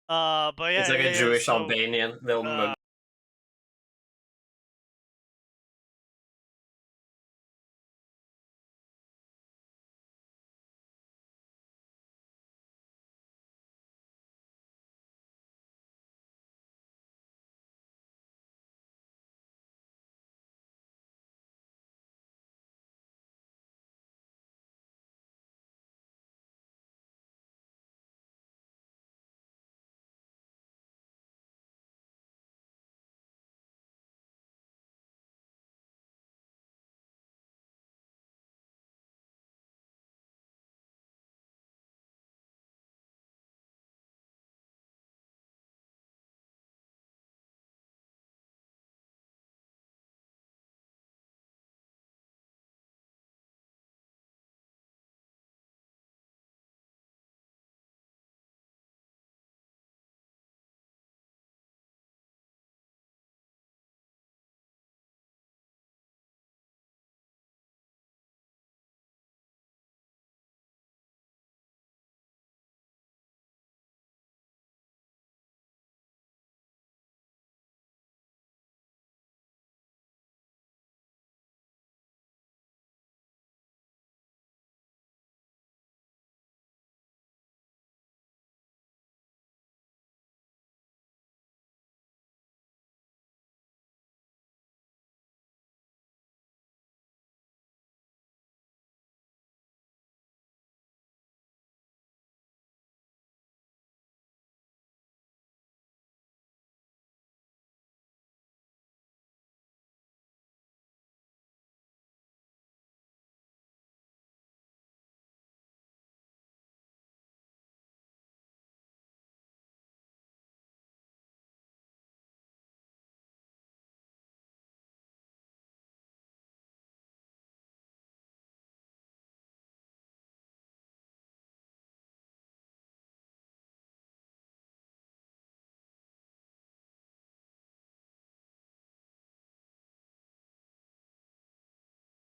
But yeah, It's like a Jewish Albanian. They'll mug.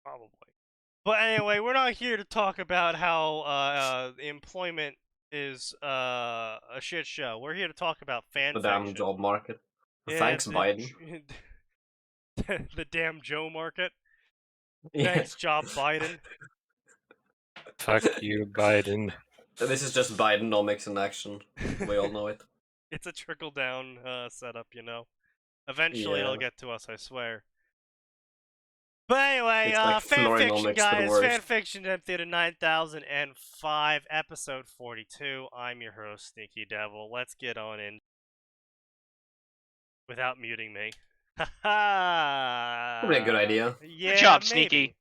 probably. But anyway, we're not here to talk about how employment is a shit show. We're here to talk about The damn fanfiction. job market. Yeah, Thanks, Biden. the damn Joe market. Yeah. Thanks, job Biden. Fuck you, Biden. This is just Bidenomics in action. We all know it. It's a trickle down setup, you know. Eventually, Yeah. it'll get to us, I swear. But anyway, It's like fanfiction, Florinomics, but guys. worse. Fanfiction Empty 9005, episode 42. I'm your host, Sneaky Devil. Let's get on in. Without muting me. Probably a good idea. Yeah, Good job, maybe. Sneaky.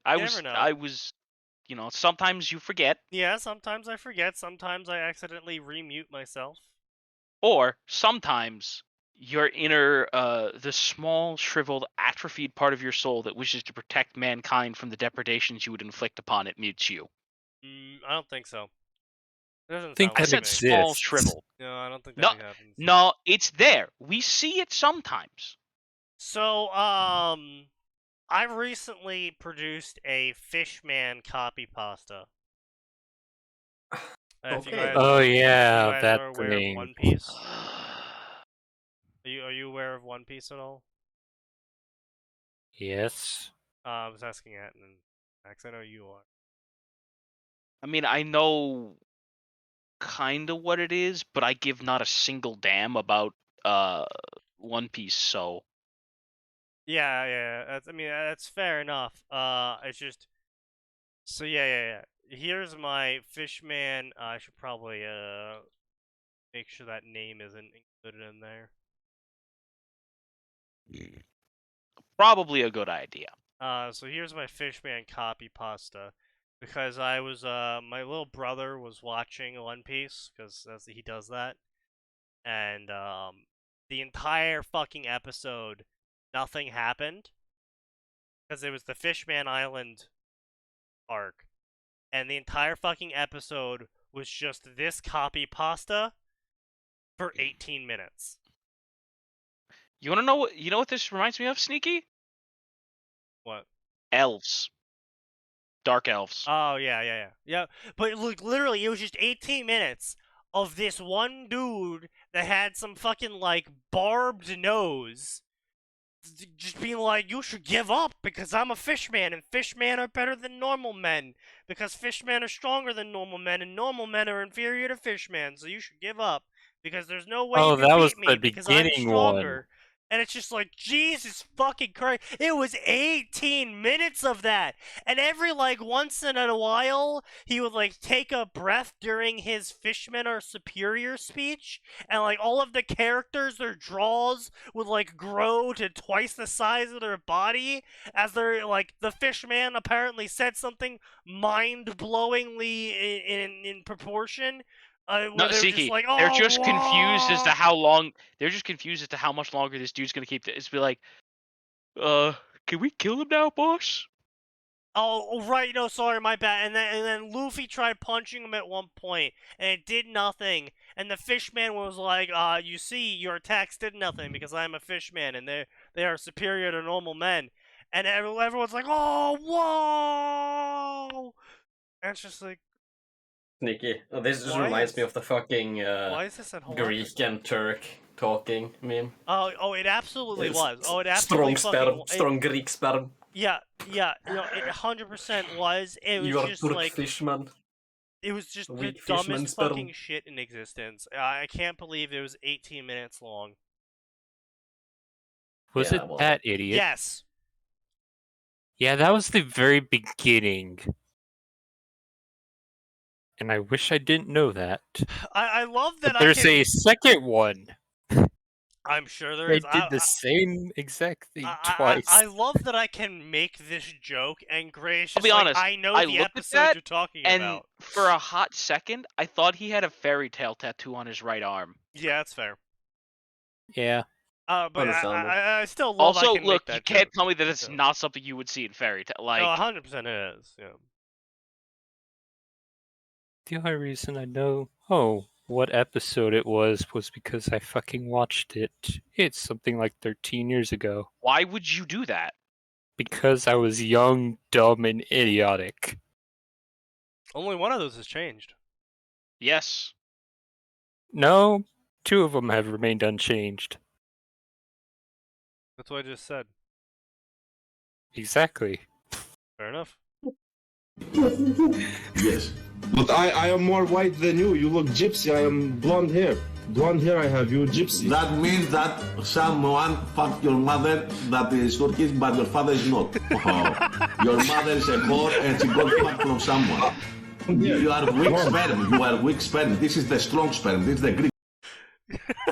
Never know. I was, sometimes you forget, Yeah, sometimes I forget. Sometimes I accidentally remute myself. or sometimes your inner, the small, shriveled, atrophied part of your soul that wishes to protect mankind from the depredations you would inflict upon it mutes you. I don't think so. It doesn't Think sound I like that said me. small, exists. shriveled. No, I don't think No, that happens. no, it's there. We see it sometimes. So, I recently produced a Fishman copy pasta. If you Okay. guys Oh are, yeah, you guys that are aware thing. of One Piece. Are you aware of One Piece at all? Yes. I was asking Atin and Max. I know you are. I mean, I know kind of what it is, but I give not a single damn about One Piece, so Yeah. That's fair enough. It's just so yeah. Here's my Fishman. I should probably make sure that name isn't included in there. probably a good idea. So here's my Fishman copy pasta. Because I was, my little brother was watching One Piece, because he does that. And, the entire fucking episode, nothing happened. Because it was the Fishman Island arc. And the entire fucking episode was just this copy pasta for 18 minutes. You want to know what? You know what this reminds me of, Sneaky? What? Elves. Dark elves. Oh, yeah. Yeah, but look, literally, it was just 18 minutes of this one dude that had some fucking like barbed nose just being like, you should give up because I'm a fishman and fishmen are better than normal men because fishmen are stronger than normal men and normal men are inferior to fishmen, so you should give up because there's no way Oh, you can that was beat me the because I'm beginning one. stronger. And it's just like, Jesus fucking Christ. It was 18 minutes of that. And every, like, once in a while, he would, like, take a breath during his fishmen are superior speech. And, like, all of the characters, their draws would, like, grow to twice the size of their body. As they're, like, the fishman apparently said something mind-blowingly in proportion. No, they're just Seeky, like, they're oh, just confused as to whoa. how long. They're just confused as to how much longer this dude's gonna keep this. Be like, can we kill him now, boss? Oh, right. No, sorry, my bad. And then Luffy tried punching him at one point, and it did nothing. And the fishman was like, you see, your attacks did nothing because I'm a fishman, and they are superior to normal men. And everyone's like, oh, whoa! And it's just like, Sneaky. Oh, this just Why reminds me is- of the fucking why is this in Hawaii? Greek and Turk talking meme. Oh, it absolutely It's was. Oh, it absolutely strong fucking sperm, strong Greek sperm. Yeah, it 100% was. It was You are just Turk like fishman. it was just the Weak fishman dumbest sperm. fucking shit in existence. I can't believe it was 18 minutes long. Was Yeah, it well, that idiot? Yes. Yeah, that was the very beginning. And I wish I didn't know that. I love that But there's I can. a second one. I'm sure there They is. did the same exact thing twice. I love that I can make this joke, and Gray's I'll just be like, honest, I know I the looked at episode that, you're talking and about. for a hot second, I thought he had a fairy tale tattoo on his right arm. Yeah, that's fair. Yeah. But Understandable. I still love I Also, can look, make that you can't joke. tell me that it's So. not something you would see in fairy tale. Like, No, 100% it is. Yeah. The only reason I know, what episode it was because I fucking watched it. It's something like 13 years ago. why would you do that? Because I was young, dumb, and idiotic. Only one of those has changed. Yes. No, 2 of them have remained unchanged. That's what I just said. Exactly. Fair enough. Yes. But I am more white than you. You look gypsy. I am blonde hair. Blonde hair I have. You gypsy. That means that someone fucked your mother that is Turkish, but your father is not. Your mother is a whore and she got fucked from someone. You are weak sperm. You are weak sperm. This is the strong sperm. This is the Greek.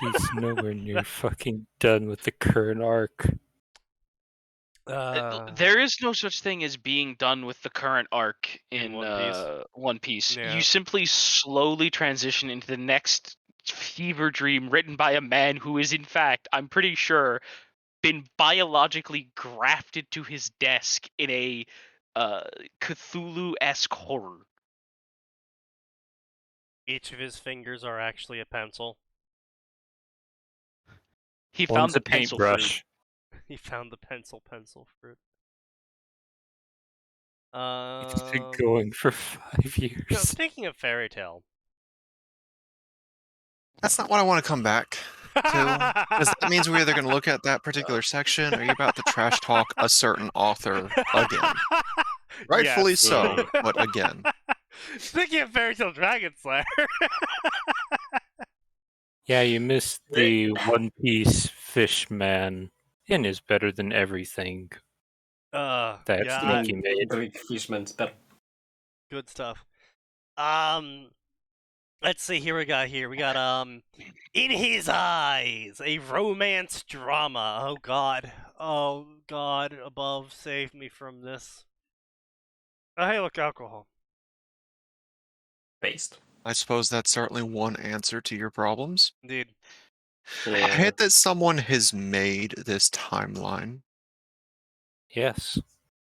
He's nowhere near fucking done with the current arc. There is no such thing as being done with the current arc in One Piece. Yeah. You simply slowly transition into the next fever dream written by a man who is, in fact, I'm pretty sure, been biologically grafted to his desk in a Cthulhu-esque horror. Each of his fingers are actually a pencil. He found One's the a pencil fruit. paintbrush. He found the pencil fruit. It's been going for 5 years. No, speaking of fairy tale. That's not what I want to come back to. Because that means we're either going to look at that particular section or you're about to trash talk a certain author again. Rightfully Yes. so, but again. Speaking of fairy tale Dragon Slayer. Yeah, you missed the One Piece Fishman and is better than everything that yeah, Sneaky made. Greek fishman sperm. good stuff. Let's see. Here we got. In His Eyes, a romance drama. Oh God, above, save me from this. Oh, hey, look, alcohol. Based. I suppose that's certainly one answer to your problems. Indeed. I hate that someone has made this timeline Yes.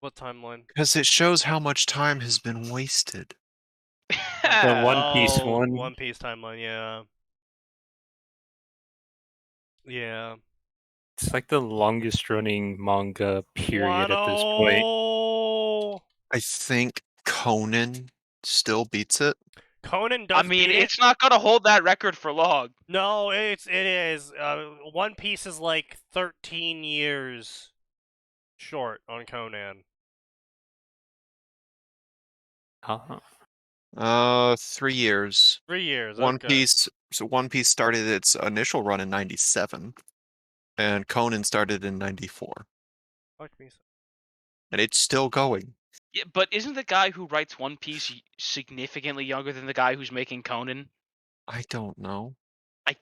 What timeline? because it shows how much time has been wasted. The One Piece one. One Piece timeline. Yeah. Yeah. It's like the longest running manga period at this point. Wano! I think Conan still beats it. Conan does. I mean, beat it. it's not gonna hold that record for long. No, it is. One Piece is like 13 years short on Conan. 3 years. 3 years. One Okay. Piece. So One Piece started its initial run in '97, and Conan started in '94, Fuck me. and it's still going. Yeah, but isn't the guy who writes One Piece significantly younger than the guy who's making Conan? I don't know. I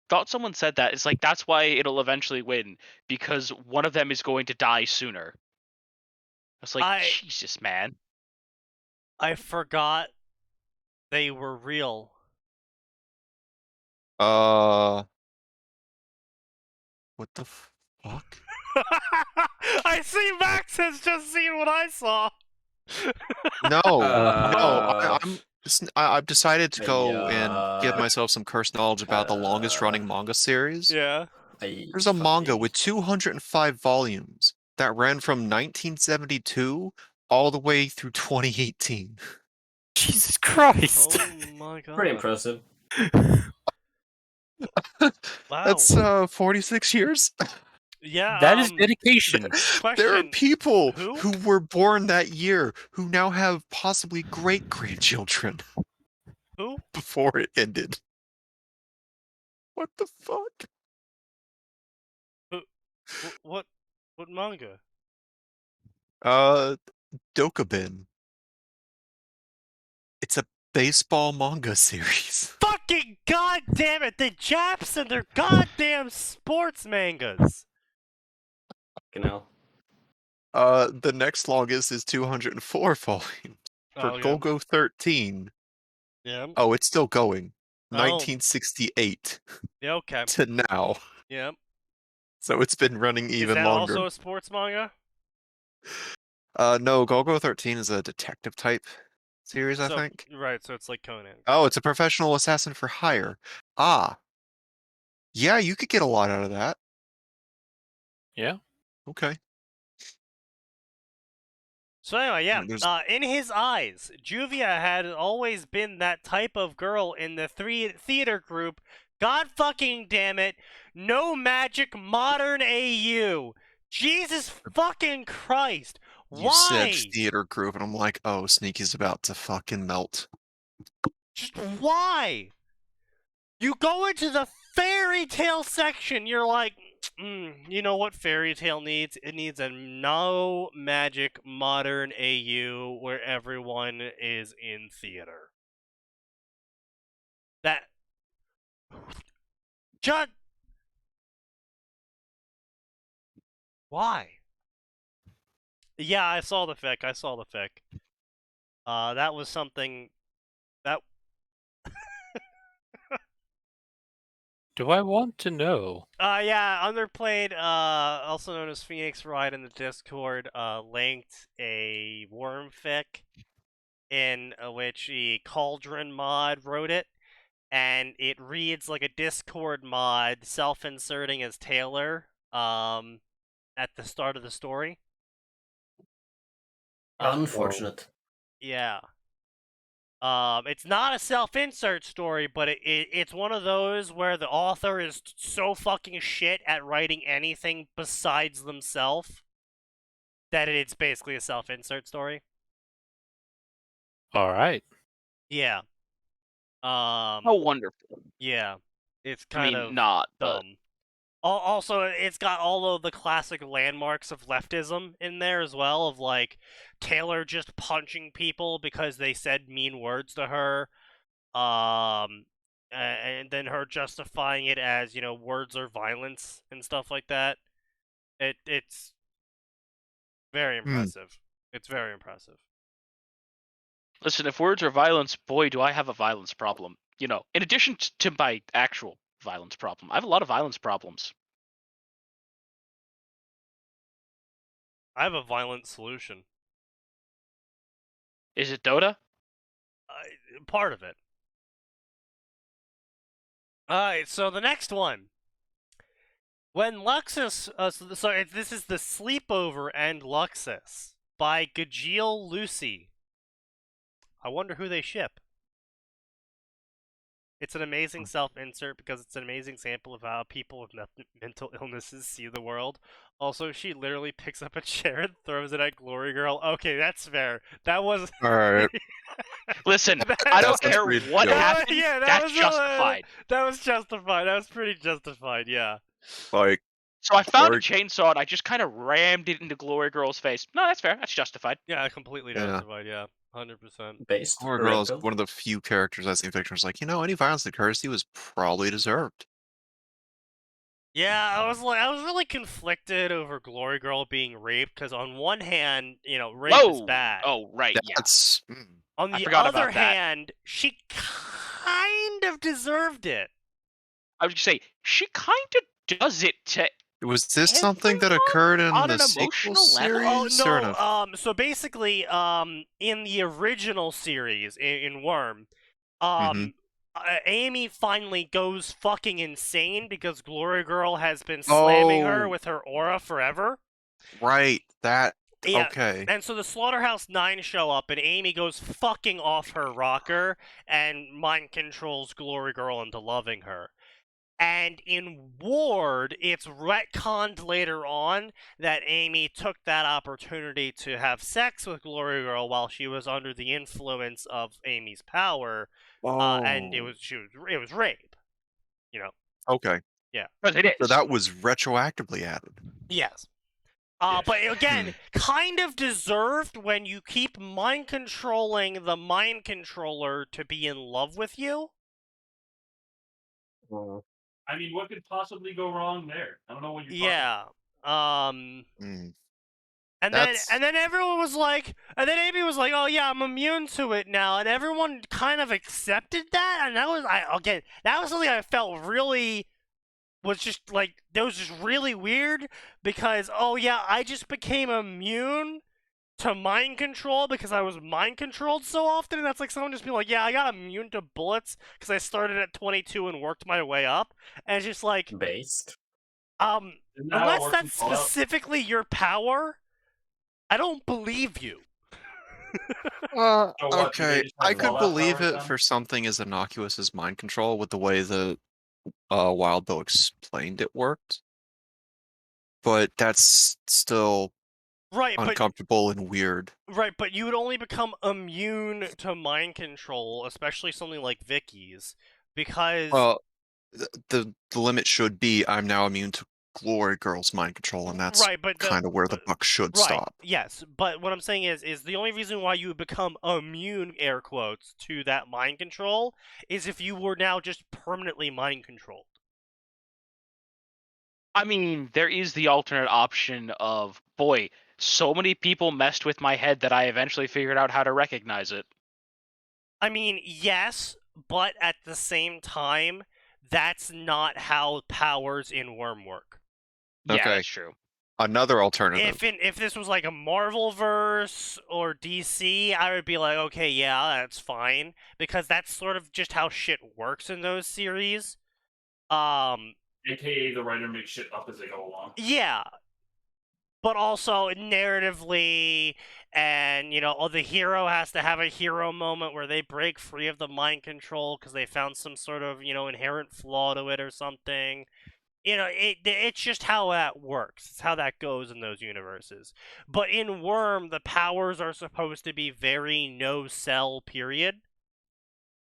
thought someone said that. It's like that's why it'll eventually win, because one of them is going to die sooner. It's like, Jesus, man. I forgot they were real. What the fuck? I see Max has just seen what I saw. No, no. I've decided to go and give myself some cursed knowledge about the longest running manga series. Yeah. There's a manga with 205 volumes that ran from 1972 all the way through 2018. Jesus Christ! Oh my god. Pretty impressive. Wow. That's 46 years. Yeah. That is dedication. There are Question. people Who? who were born that year who now have possibly great-grandchildren Who? before it ended. What the fuck? What manga? Dokubin. It's a baseball manga series. Fucking goddamn it! The Japs and their goddamn sports mangas. You know. The next longest is 204 volumes for Oh, yeah. Golgo 13. Yeah. Oh, it's still going. Oh. 1968 Yeah. Okay. to now. Yeah. So it's been running Is even that longer. also a sports manga? No, Golgo 13 is a detective type series, I So- think. Right. So it's like Conan. Oh, it's a professional assassin for hire. Ah. Yeah, you could get a lot out of that. Yeah. Okay. So anyway, yeah. There's- In his eyes, Juvia had always been that type of girl in the theater group. God fucking damn it! No magic, modern AU. Jesus fucking Christ! You Why? said theater group, and I'm like, oh, Sneaky's about to fucking melt. Just why? You go into the fairy tale section, you're like, you know what fairy tale needs? It needs a no magic modern AU where everyone is in theater. That. Just. Why? Yeah, I saw the fic. That was something. That. Do I want to know? Yeah, Underplayed, also known as Phoenix Wright in the Discord, linked a worm fic in which a Cauldron mod wrote it, and it reads like a Discord mod self-inserting as Taylor, at the start of the story. Unfortunate. Yeah. It's not a self-insert story, but it's one of those where the author is so fucking shit at writing anything besides themselves that it's basically a self-insert story. All right. Yeah. How wonderful. Yeah. It's I kind mean, of not, but dumb. Also, it's got all of the classic landmarks of leftism in there as well, of like Taylor just punching people because they said mean words to her, and then her justifying it as, you know, words are violence and stuff like that. It's very impressive. It's very impressive. listen, if words are violence, boy, do I have a violence problem. You know, in addition to my actual violence problem, I have a lot of violence problems. I have a violent solution. Is it Dota? Part of it. Alright, so the next one. When Luxus, this is The Sleepover and Luxus by Gajeel Lucy. I wonder who they ship. It's an amazing self-insert because it's an amazing example of how people with mental illnesses see the world. Also, she literally picks up a chair and throws it at Glory Girl. Okay, that's fair. That was... Alright. Listen, That- I don't sounds care pretty what dope. happened. Yeah, that that's was justified. That was justified. That was pretty justified, yeah. Like, So I found a Glory- chainsaw and I just kind of rammed it into Glory Girl's face. No, that's fair. That's justified. Yeah, completely Yeah. justified, yeah. 100%. Based. Glory Red Girl is pill. one of the few characters I've seen fiction was like, any violence that occurs to you was probably deserved. Yeah, I was really conflicted over Glory Girl being raped because on one hand, rape is Whoa! bad. Oh, right, yeah. That's On I the forgot other about that. hand, she kind of deserved it. I was gonna say she kind of does it to. was this something that occurred in on the an sequel emotional level? series? Oh or in no. a- So basically, in the original series in Worm, Mhm. Amy finally goes fucking insane because Glory Girl has been slamming her Oh. with her aura forever. Right, that. Yeah, Okay. and so the Slaughterhouse 9 show up, and Amy goes fucking off her rocker and mind controls Glory Girl into loving her. And in Ward, it's retconned later on that Amy took that opportunity to have sex with Glory Girl while she was under the influence of Amy's power, and it was rape. Okay. But it is. So that was retroactively added. Yes. Yes. But again, kind of deserved when you keep mind controlling the mind controller to be in love with you. I mean, what could possibly go wrong there? I don't know what you're talking Yeah. Mm. And That's- then everyone was like, and then Amy was like, "Oh yeah, I'm immune to it now," and everyone kind of accepted that, and that was that was something I felt really was just like that was just really weird because oh yeah, I just became immune to mind control because I was mind controlled so often, and that's like someone just being like, "Yeah, I got immune to bullets because I started at 22 and worked my way up," and it's just like, Based. Isn't that how it unless works in that's Fallout? specifically your power, I don't believe you. So what, do they Okay, just have I could Fallout believe powers it then? for something as innocuous as mind control with the way the Wild Bill explained it worked. But that's still Right, uncomfortable and weird. but you would only become immune to mind control, especially something like Vicky's, because Well, the limit should be I'm now immune to Glory Girl's mind control, and that's right, but kind of where the buck should right, stop. yes, but what I'm saying is the only reason why you would become immune, air quotes, to that mind control is if you were now just permanently mind controlled. I mean, there is the alternate option of, boy, so many people messed with my head that I eventually figured out how to recognize it. I mean, yes, but at the same time, that's not how powers in Worm work. Yeah, Okay. that's true. Another alternative. If this was like a Marvel verse or DC, I would be like, okay, yeah, that's fine, because that's sort of just how shit works in those series. AKA the writer makes shit up as they go along. Yeah, but also narratively, and the hero has to have a hero moment where they break free of the mind control because they found some sort of inherent flaw to it or something. It's just how that works. It's how that goes in those universes. But in Worm, the powers are supposed to be very no-sell, period.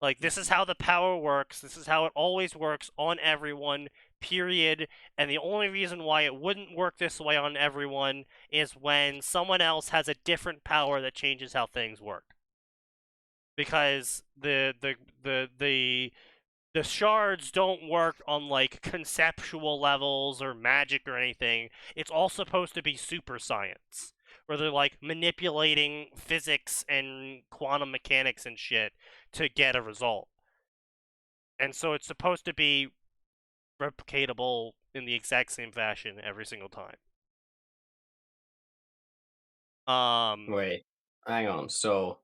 Like, this is how the power works. This is how it always works on everyone, period. And the only reason why it wouldn't work this way on everyone is when someone else has a different power that changes how things work. Because the shards don't work on like conceptual levels or magic or anything. It's all supposed to be super science, where they're like manipulating physics and quantum mechanics and shit to get a result. And so it's supposed to be replicatable in the exact same fashion every single time. Wait, hang on. So,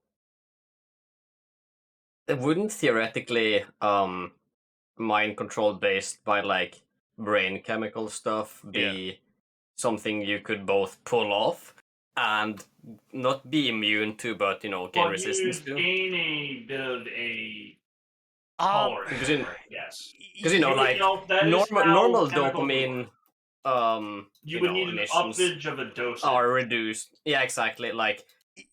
it wouldn't theoretically mind control based by like brain chemical stuff be something you could both pull off and not be immune to, but gain Well, resistance you to? gain a bit of a Tolerate. Because you- Yes. Because like that is how normal chemicals dopamine, work. You would need an emissions uppage of a dosage. are reduced. Yeah, exactly. Like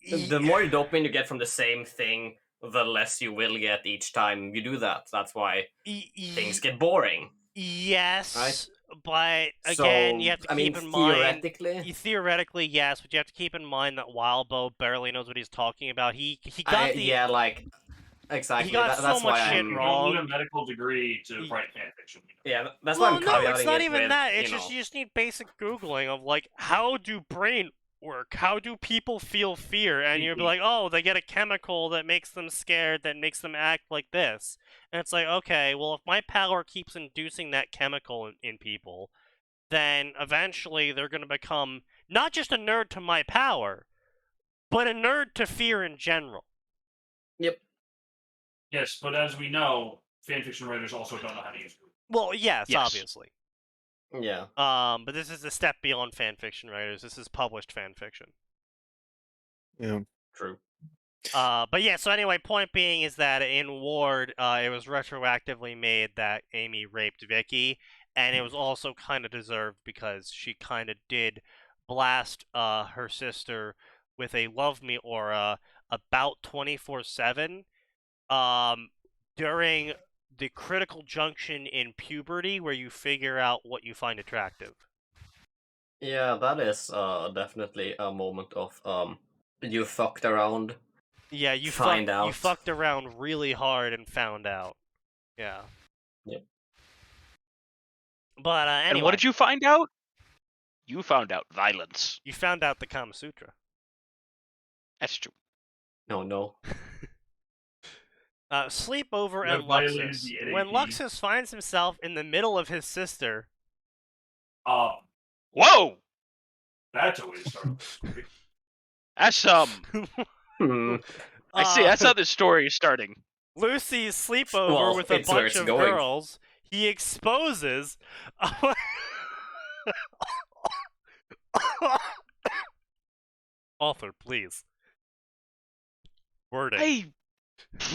the more dopamine you get from the same thing, the less you will get each time you do that. That's why things get boring. Yes, right? but again, So, you have to I mean, keep in mind. theoretically, Theoretically, yes, but you have to keep in mind that Wildbow barely knows what he's talking about. He got the yeah, like exactly. he got so that's much why shit I'm. You wrong. don't need a medical degree to write fanfiction. Yeah, that's why Well, I'm no, it's caveating not it even with, that. It's just you just need basic googling of like how do brain work? How do people feel fear? And you'll be like, oh, they get a chemical that makes them scared, that makes them act like this. And it's like, okay, well, if my power keeps inducing that chemical in people, then eventually they're going to become not just a nerd to my power, but a nerd to fear in general. Yep. Yes, but as we know, fanfiction writers also don't know how to use Google. Well, yes, obviously. Yeah. But this is a step beyond fanfiction writers. This is published fanfiction. Yeah. True. But yeah, so anyway, point being is that in Ward, it was retroactively made that Amy raped Vicky, and it was also kind of deserved because she kind of did blast her sister with a love me aura about 24/7 during the critical junction in puberty where you figure out what you find attractive. Yeah, that is definitely a moment of you fucked around. Yeah, you out. You fucked around really hard and found out. Yeah. Yep. But anyway. And what did you find out? You found out violence. You found out the Kama Sutra. That's true. No. Sleepover You and have violated Luxus. the When NAP. Luxus finds himself in the middle of his sister. Whoa! That's a way to start. That's I see. That's how this story is starting. Lucy's sleepover with a bunch of girls. He exposes. Author, please. Wording.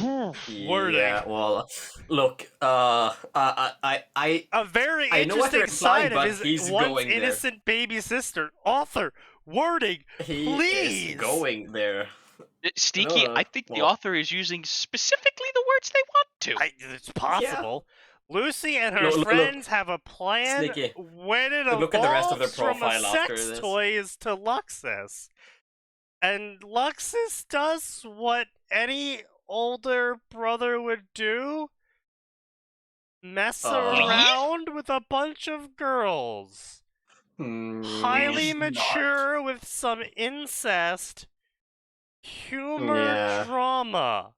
Wording. Yeah, well, look, a very I know what interesting you're side implying, of but his he's once going innocent baby sister. Author, wording, He please. is going there. Sneaky, I think the author is using specifically the words they want to. It's possible. Yeah. Lucy and her Look, friends have a plan Sneaky. when it Look at the rest of their evolves from a profile after sex this. toys to Luxus. And Luxus does what any older brother would do. Mess around with a bunch of girls. Highly mature with some incest. Humor drama.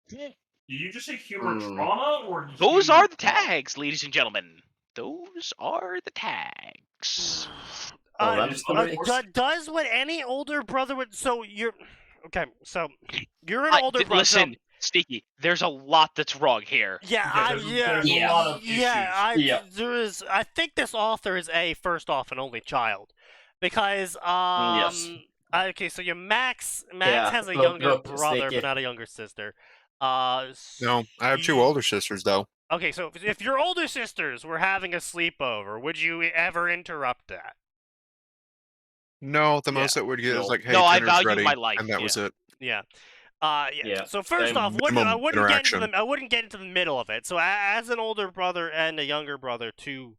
Did you just say humor drama or Those are the tags, ladies and gentlemen. Those are the tags. Does what any older brother would. So you're okay. So you're an older brother. Listen, Sneaky. There's a lot that's wrong here. Yeah, there's a lot of issues. There is. I think this author is first off an only child, because Yes. Okay, so your Max has a younger brother, Sneaky. but not a younger sister. No, I have two older sisters though. Okay, so if your older sisters were having a sleepover, would you ever interrupt that? No, the most that would get is like, hey, no, I dinner's value ready, my life. and that was it. Yeah. Yeah. So first off, I wouldn't get into the middle of it. So as an older brother and a younger brother, two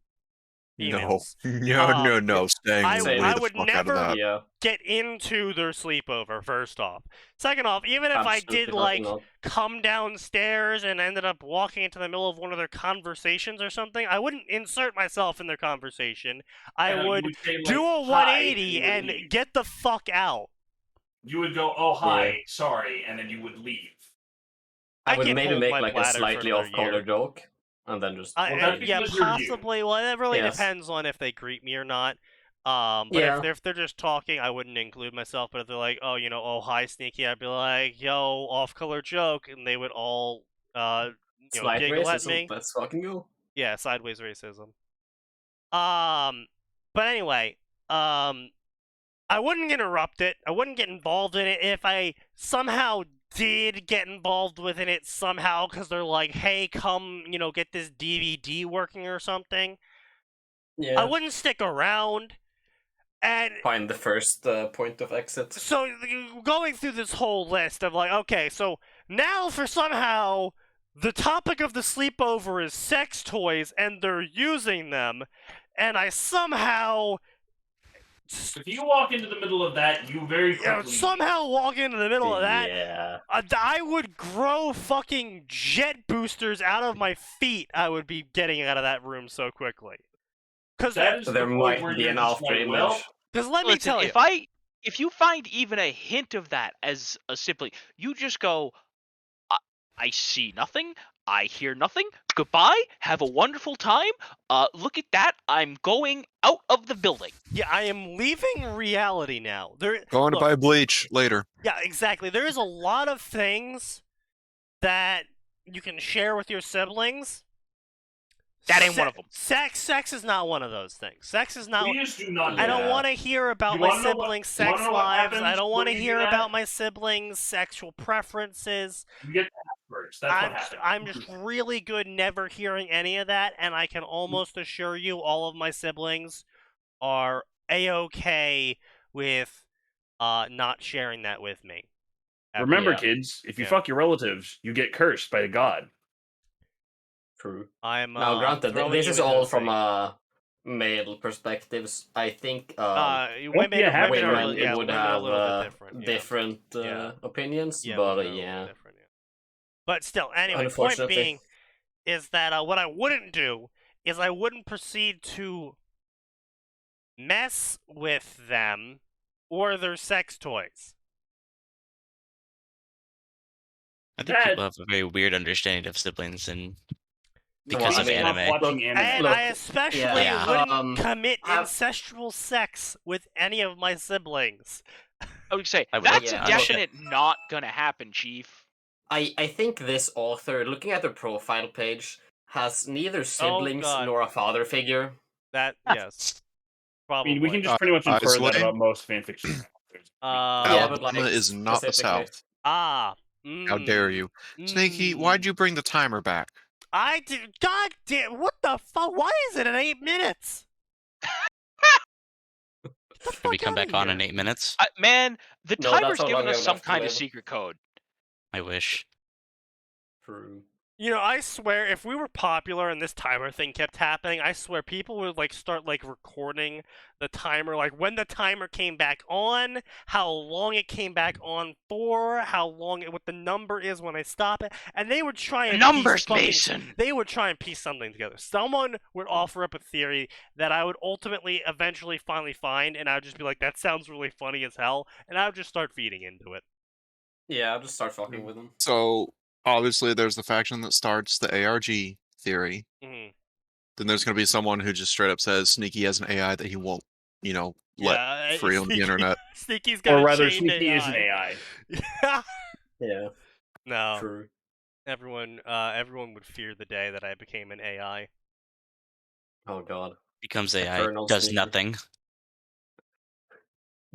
females. No, staying way I the would fuck out of never that. get into their sleepover. First off, second off, even if I did come downstairs and ended up walking into the middle of one of their conversations or something, I wouldn't insert myself in their conversation. I would do a 180 and get the fuck out. You would go, oh, hi, sorry, and then you would leave. I would maybe make like a slightly off-color joke, and then just... yeah, possibly. Well, it really depends on if they greet me or not. But if they're just talking, I wouldn't include myself. But if they're like, oh, hi, Sneaky, I'd be like, yo, off-color joke, and they would all, giggle at me. Let's fucking go. Yeah, sideways racism. But anyway, I wouldn't interrupt it. I wouldn't get involved in it. If I somehow did get involved within it somehow because they're like, hey, come, get this DVD working or something, Yeah. I wouldn't stick around. And Find the first point of exit. so going through this whole list of like, okay, so now for somehow the topic of the sleepover is sex toys and they're using them, and I somehow If you walk into the middle of that, you very quickly somehow walk into the middle of that, Yeah. I would grow fucking jet boosters out of my feet. I would be getting out of that room so quickly. Because that is There the point might where be you're an just after like, image. well, let me Listen, tell you. if you find even a hint of that as a sibling, you just go, I see nothing. I hear nothing. Goodbye. Have a wonderful time. Look at that. I'm going out of the building. Yeah, I am leaving reality now. Going to look, buy bleach later. Yeah, exactly. There is a lot of things that you can share with your siblings. That ain't one of them. Sex is not one of those things. Sex is not. please do not. I don't Yeah. want to hear about You my wanna know what- siblings' you wanna sex know what lives. I happens don't want to when you do hear that? about my siblings' sexual preferences. You get afterwards. That's what happens. I'm just really good never hearing any of that, and I can almost assure you all of my siblings are A-okay with not sharing that with me. Remember, Yeah. kids, if you Yeah. fuck your relatives, you get cursed by a god. True. I'm Now, granted, throwing this you is into all the from thing. male perspectives. I think Women be a habit. women are women would women are a have little bit different. Yeah. different Yeah. opinions, Yeah, but women are a little yeah. bit different, yeah. But still, anyway, point Unfortunately. being is that what I wouldn't do is I wouldn't proceed to mess with them or their sex toys. I think That- people have a very weird understanding of siblings and Well, because I of mean, anime. Watching anime. And Look, I especially yeah, wouldn't commit have- incestual sex with any of my siblings. I would say I would- that's yeah, a look- definite not gonna happen, Chief. I think this author, looking at their profile page, has neither siblings God. nor a father figure. That yes, I probably. mean, we can just pretty much infer that Islay? about most fanfiction authors. Yeah, but, Alabama like, is not the specifically. South. How dare you. Snaky, why'd you bring the timer back? I did. God damn! What the fuck? Why is it at 8 minutes? Can we come back on in 8 minutes? Man, the No, that's timer's how giving long us I'm some left to kind of live. secret code. I wish. True. I swear, if we were popular and this timer thing kept happening, I swear people would start recording the timer, when the timer came back on, how long it came back on for, what the number is when I stop it, and they would try and Numbers, Mason. They would try and piece something together. Someone would offer up a theory that I would eventually finally find, and I would just be like, that sounds really funny as hell, and I would just start feeding into it. Yeah, I'll just start fucking with them. So, obviously, there's the faction that starts the ARG theory. Mm-hmm. Then there's going to be someone who just straight up says Sneaky has an AI that he won't, let free on the internet. Sneaky's got Or rather, chained Sneaky is an AI. Yeah. No. True. Everyone would fear the day that I became an AI. Oh god. Becomes AI, Eternal does sneaker. nothing.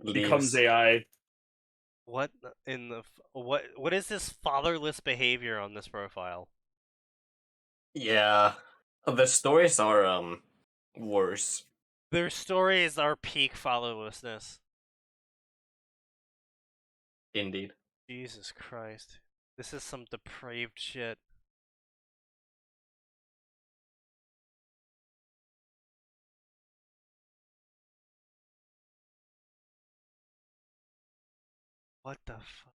Becomes Leaves. AI. What in the what is this fatherless behavior on this profile? Yeah. The stories are worse. Their stories are peak fatherlessness. Indeed. Jesus Christ. This is some depraved shit. What the fuck?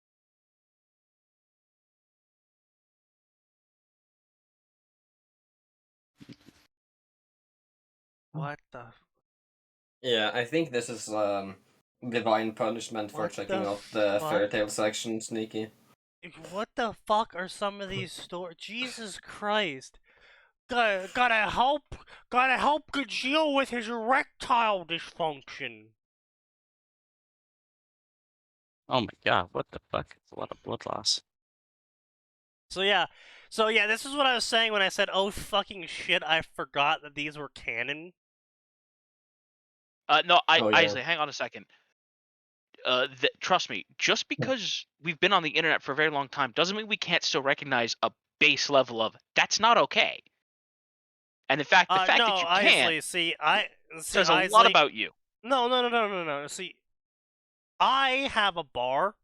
What the Yeah, I think this is divine punishment for What checking the out the fuck? fairy tale section, Sneaky. What the fuck are some of these stories? Jesus Christ. Gotta help Gajeel with his erectile dysfunction. Oh my god, what the fuck? It's a lot of blood loss. So yeah, this is what I was saying when I said, oh fucking shit, I forgot that these were canon. No, Oh, yeah. Isley, hang on a second. trust me, just because we've been on the internet for a very long time doesn't mean we can't still recognize a base level of that's not okay. And the fact No, that you can't Isley, see, says a lot Isley, about you. No. See, I have a bar,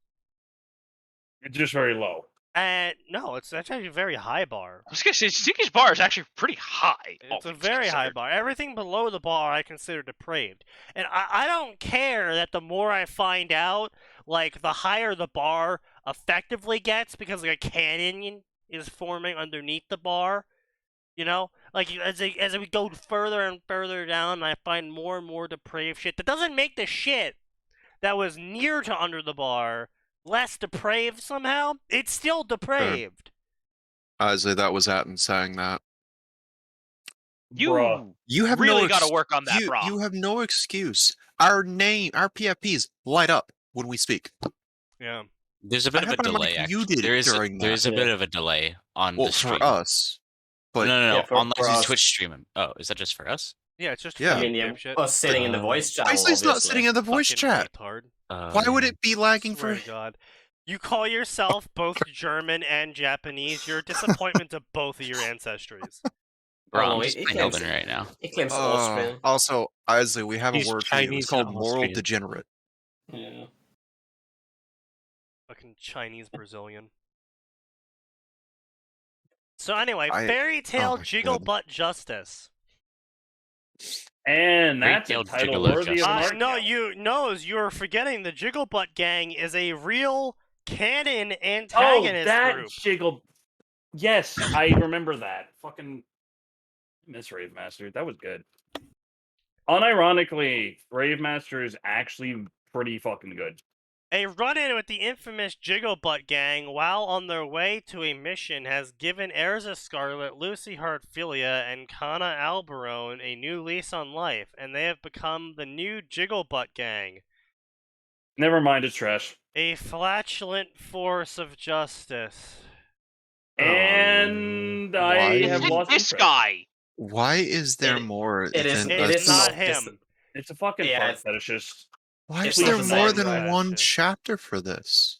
It's just very low. and no, it's actually a very high bar. I was gonna say Sneaky's bar is actually pretty high. It's a very high bar. Everything below the bar I consider depraved. And I don't care that the more I find out, like, the higher the bar effectively gets, because, like, a canyon is forming underneath the bar. You know? Like, as we go further and further down, I find more and more depraved shit. That doesn't make the shit that was near to under the bar less depraved somehow. It's still depraved. Isley, that was Atin saying that. You have really no got to work on that, bro. You have no excuse. Our PFPs light up when we speak. Yeah. There's a bit of a delay. You did there it is during there is a that. bit of a delay on the stream. For us. But no. Yeah, On for Lexi's us. Twitch stream. Oh, is that just for us? Yeah, it's just Yeah. I mean, yeah, us sitting in the voice channel. Isley's not sitting in the voice Fucking chat. retard. Why would it be lagging Swear for? to God. You call yourself both German and Japanese. You're a disappointment to both of your ancestries. Bro, Oh, I'm just he playing claims- Elden right now. He claims Austrian. Also, Isley, we have He's a word for you. Chinese, It's called not moral Austrian. degenerate. Yeah. Fucking Chinese Brazilian. So anyway, I- Fairy Tale oh my Jiggle God. Butt Justice. And that's a Retail title gigolo worthy of an justice. art No, gallery. you're forgetting the Jiggle Butt Gang is a real canon Oh, antagonist that group. jiggle. Yes, I remember that. Fucking miss Rave Master. That was good. Unironically, Rave Master is actually pretty fucking good. A run-in with the infamous Jiggle Butt Gang while on their way to a mission has given Erza Scarlet, Lucy Heartfilia, and Kana Albarone a new lease on life, and they have become the new Jiggle Butt Gang. Never mind, it's trash. A flatulent force of justice. And why I is have it lost this interest. guy. Why is there more It is. than It a is not It's- him. It's a fucking Yeah, fart it's- fetishist. Why it's is not there the more same, than right? one chapter for this?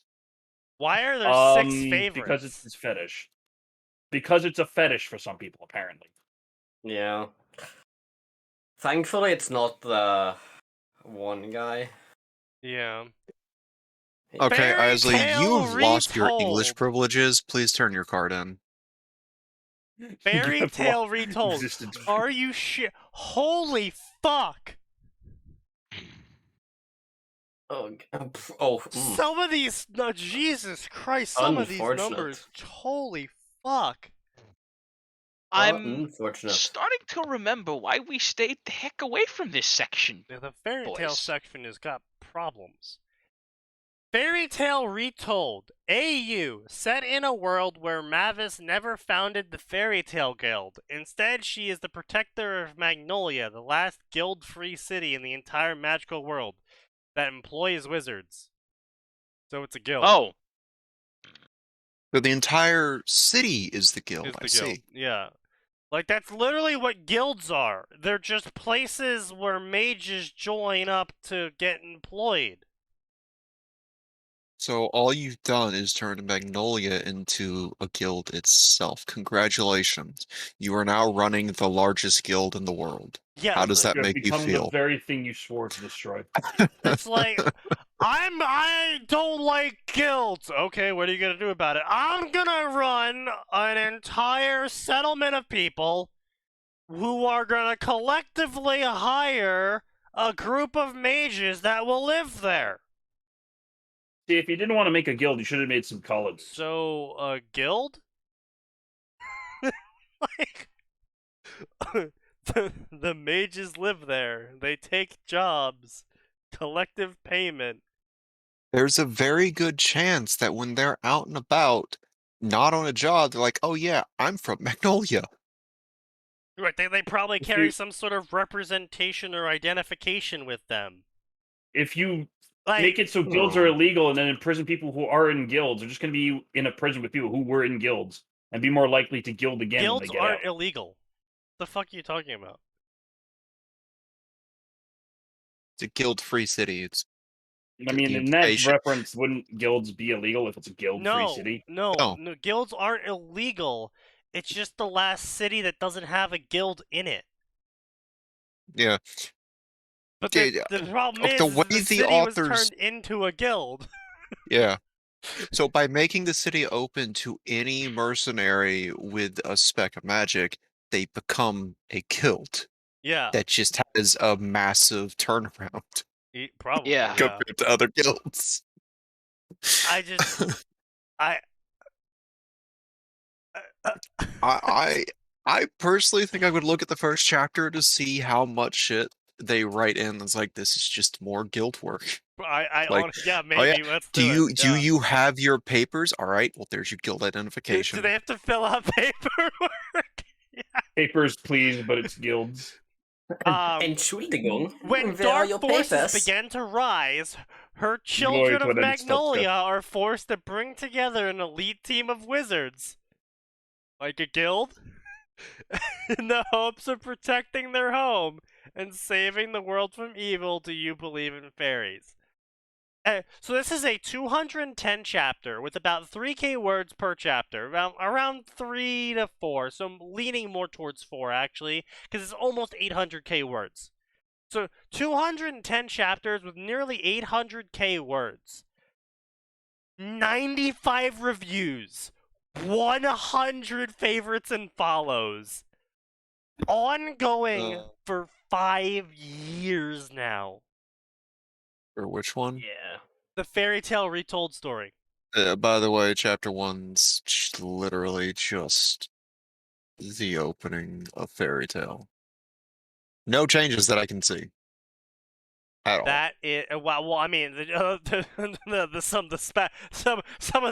Why are there 6 favorites? Because it's his fetish. Because it's a fetish for some people, apparently. Yeah. Thankfully, it's not the one guy. Yeah. Okay, Fairy Isley, Tale you've lost your English Retold. privileges. Please turn your card in. Fairy have Tale lost Retold. existence. Are you shit? Holy fuck! Oh. Some of these, no, Jesus Christ, some of these Unfortunate. numbers, holy fuck. I'm Unfortunate. starting to remember why we stayed the heck away from this section. Yeah, the Fairy Tale Boys. section has got problems. Fairy Tale Retold. AU. Set in a world where Mavis never founded the Fairy Tale Guild. Instead, she is the protector of Magnolia, the last guild-free city in the entire magical world that employs wizards. So it's a guild. Oh, So the entire city is the guild. Is the I guild. see. Yeah. Like, that's literally what guilds are. They're just places where mages join up to get employed. So all you've done is turn Magnolia into a guild itself. Congratulations. You are now running the largest guild in the world. Yeah. How does that You have make you become feel? the very thing you swore to destroy. It's like, I don't like guilds. Okay, what are you gonna do about it? I'm gonna run an entire settlement of people who are gonna collectively hire a group of mages that will live there. See, if you didn't want to make a guild, you should have made some colors. So, a guild? Like, the mages live there. They take jobs. Collective payment. There's a very good chance that when they're out and about, not on a job, they're like, oh yeah, I'm from Magnolia. Right, they probably If carry you- some sort of representation or identification with them. If you Like, make it so guilds are illegal and then imprison people who are in guilds, they're just going to be in a prison with people who were in guilds and be more likely to guild again when guilds they get aren't out. illegal. The fuck are you talking about? It's a guild-free city. It's I mean, in that reference, wouldn't guilds be illegal if it's a guild-free city? No, guilds aren't illegal. It's just the last city that doesn't have a guild in it. Yeah. But the problem is, the way the city was turned into a guild. Yeah. So by making the city open to any mercenary with a speck of magic, they become a guild. Yeah. That just has a massive turnaround. Probably. Yeah. Compared to other guilds. I personally think I would look at the first chapter to see how much shit they write in. It's like, this is just more guild work. Maybe. Let's do it. Do you have your papers? All right. Well, there's your guild identification. Do they have to fill out paperwork? Papers, please, but it's guilds. Entschuldigung. When Where are dark your forces papers? began to rise, her children of Magnolia are forced to bring together an elite team of wizards. Like a guild? In the hopes of protecting their home and saving the world from evil. Do you believe in fairies? So this is a 210 chapter with about 3k words per chapter, around 3 to 4, so I'm leaning more towards 4 actually, because it's almost 800k words. So 210 chapters with nearly 800k words, 95 reviews, 100 favorites and follows, ongoing for 5 years now. Or which one? Yeah. The fairy tale retold story. By the way, chapter 1's literally just the opening of Fairy Tale. No changes that I can see. At all. That is well. I mean, some of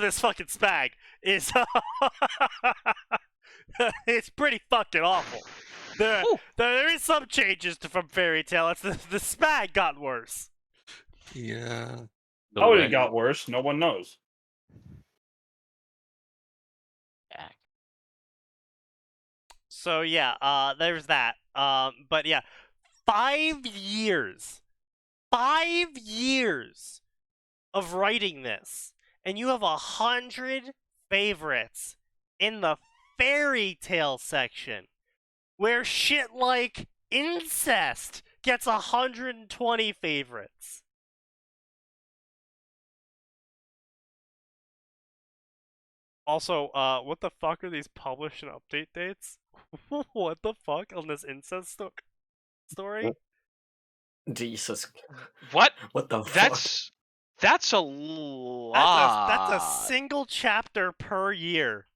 this fucking spag is it's pretty fucking awful. There is some changes from Fairy Tale. It's the spag got worse. Yeah. Oh, it got worse. No one knows. So yeah, there's that. But yeah, 5 years. 5 years of writing this, and you have 100 favorites in the fairy tale section, where shit like incest gets 120 favorites. Also, what the fuck are these publish and update dates? What the fuck on this incest story? Jesus. What? What the fuck? That's a lot. That's a single chapter per year.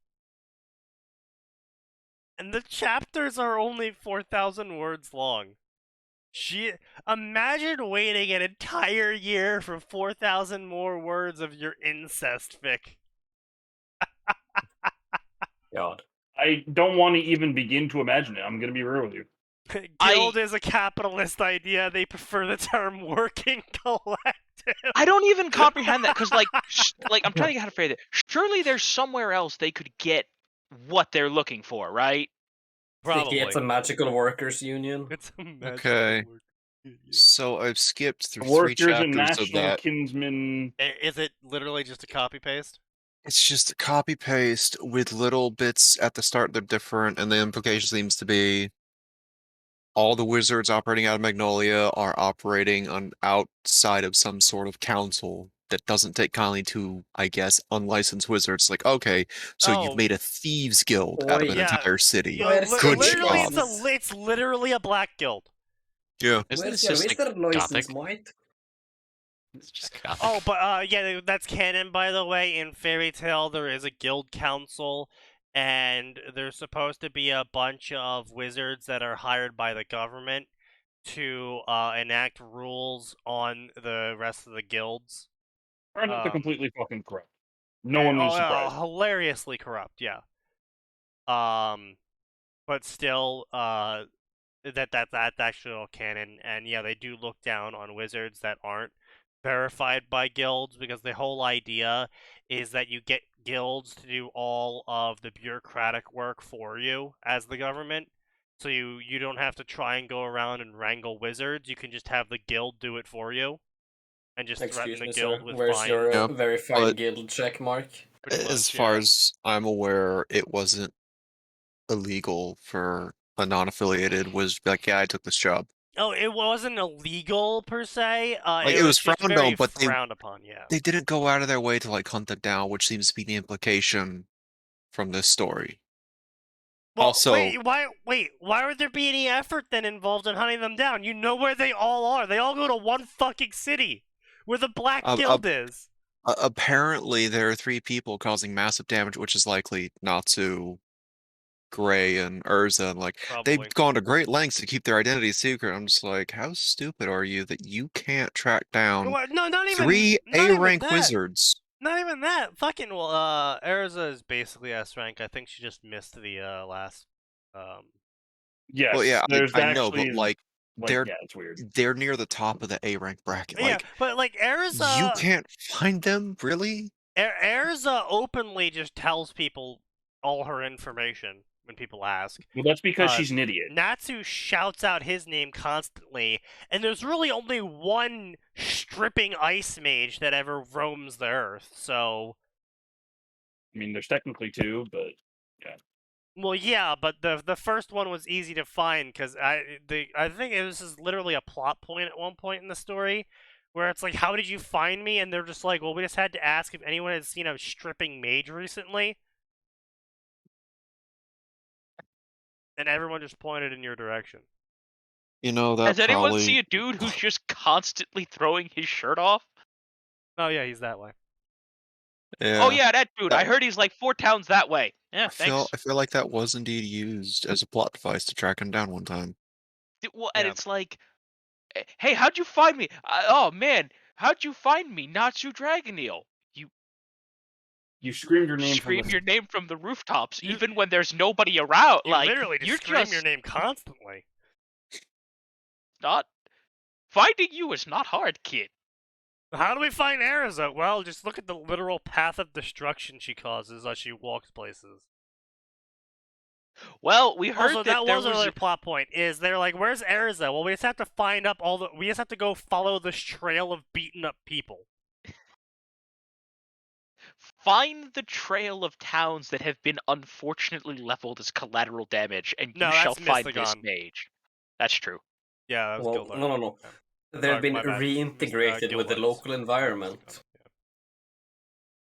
And the chapters are only 4,000 words long. Imagine waiting an entire year for 4,000 more words of your incest fic. God. I don't want to even begin to imagine it. I'm going to be real with you. Guild is a capitalist idea. They prefer the term working collective. I don't even comprehend that, because like I'm trying to get how to phrase it. Surely there's somewhere else they could get what they're looking for, right? Probably. It's a magical workers union. It's a magical Okay. So I've skipped through 3 Workers and chapters of national that. kinsmen. Is it literally just a copy paste? It's just a copy paste with little bits at the start that are different, and the implication seems to be all the wizards operating out of Magnolia are operating on outside of some sort of council that doesn't take kindly to, I guess, unlicensed wizards. Like, okay, so you've made a thieves guild out of an entire city. Good job. It's literally a black guild. Yeah. Where's your wizard license, mate? It's just Gothic. Oh, but yeah, that's canon, by the way. In Fairy Tale, there is a guild council, and there's supposed to be a bunch of wizards that are hired by the government to enact rules on the rest of the guilds. Turns out they're completely fucking corrupt. No one was surprised. Hilariously corrupt, yeah. But still, that's actually all canon, and yeah, they do look down on wizards that aren't verified by guilds, because the whole idea is that you get guilds to do all of the bureaucratic work for you as the government, so you don't have to try and go around and wrangle wizards. You can just have the guild do it for you. and just threaten Excuse the me, guild sir. with Where's fines. your Yeah, verified but- guild check mark? Pretty As much, far yeah. as I'm aware, it wasn't illegal for a non-affiliated was like, yeah, I took this job. Oh, it wasn't illegal per se. Like, it it was just frowned very on, but frowned upon. Yeah. they didn't go out of their way to like hunt them down, which seems to be the implication from this story. Well, Also- wait, why would there be any effort then involved in hunting them down? You know where they all are. They all go to one fucking city, where the Black Guild is. Apparently, there are 3 people causing massive damage, which is likely Natsu, Gray, and Urza. And like, Probably. they've gone to great lengths to keep their identity secret. I'm just like, how stupid are you that you can't track down No, not even 3 not even A-rank that. wizards? Not even that. Fucking Erza is basically S rank. I think she just missed the last. Yes. Well, yeah, there's I know, actually, but like, they're yeah, it's weird. they're near the top of the A-rank bracket. Yeah, Like, but like Erza, you can't find them, really? Erza openly just tells people all her information when people ask. Well, that's because Uh, she's an idiot. Natsu shouts out his name constantly, and there's really only one stripping ice mage that ever roams the earth, so... I mean, there's technically 2, but yeah. Well, yeah, but the first one was easy to find, because I think it was just literally a plot point at one point in the story, where it's like, how did you find me? And they're just like, well, we just had to ask if anyone had seen a stripping mage recently. And everyone just pointed in your direction. You know, that Has anyone probably... seen a dude who's just constantly throwing his shirt off? Oh yeah, he's that way. Yeah. Oh yeah, that dude. I heard he's like 4 towns that way. Yeah, thanks. I feel like that was indeed used as a plot device to track him down one time. Well, and Yeah. it's like, hey, how'd you find me? Oh man, how'd you find me? Natsu Dragoneel. You screamed your name Scream from the... your name from the rooftops, even when there's nobody around. You Like, literally just you're scream just your name constantly. not finding you is not hard, kid. How do we find Erza? Well, just look at the literal path of destruction she causes as she walks places. Well, we heard Also, that there was another plot point. Is they're like, "Where's Erza?" Well, we just have to find up all the. We just have to go follow this trail of beaten up people. Find the trail of towns that have been unfortunately leveled as collateral damage, and No, you that's shall find this Mystigon. mage. That's true. Yeah, that was Well, Gildar. no. Yeah. They've Sorry, been my bad. reintegrated with the Gildar's. local environment.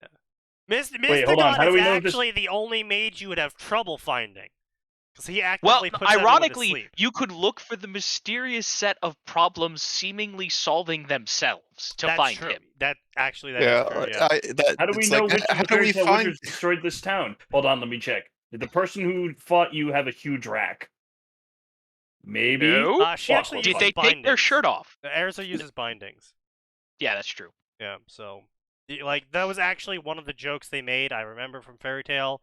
Yeah. Wait, hold on. How do Mystigon we is know this- actually the only mage you would have trouble finding. Because he Well, actively puts everyone to ironically, sleep. you could look for the mysterious set of problems seemingly solving themselves to That's find true. him. That is true, yeah. How do we it's know like, which of how the do we fairy tale find... wizards destroyed this town? Hold on, let me check. Did the person who fought you have a huge rack? Maybe? No? She Fuck, actually what Did uses they take their bindings. shirt off? Erza uses bindings. Yeah, that's true. Yeah, so like that was actually one of the jokes they made. I remember from Fairy Tale,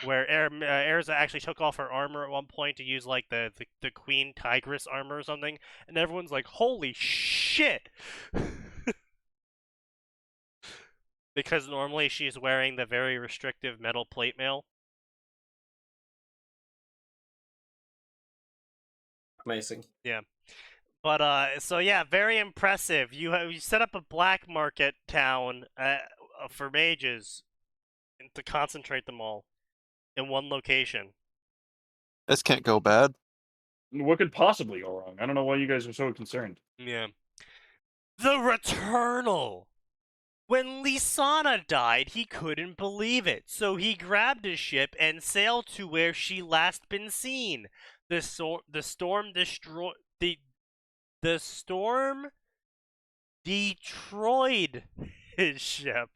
where Erza actually took off her armor at one point to use like the Queen Tigress armor or something, and everyone's like, "Holy shit!" Because normally she's wearing the very restrictive metal plate mail. Amazing. Yeah. But so yeah, very impressive. You set up a black market town for mages to concentrate them all in one location. This can't go bad. What could possibly go wrong? I don't know why you guys are so concerned. Yeah. The Returnal. When Lisana died, he couldn't believe it, so he grabbed his ship and sailed to where she last been seen. The storm destroyed Detroit his ship.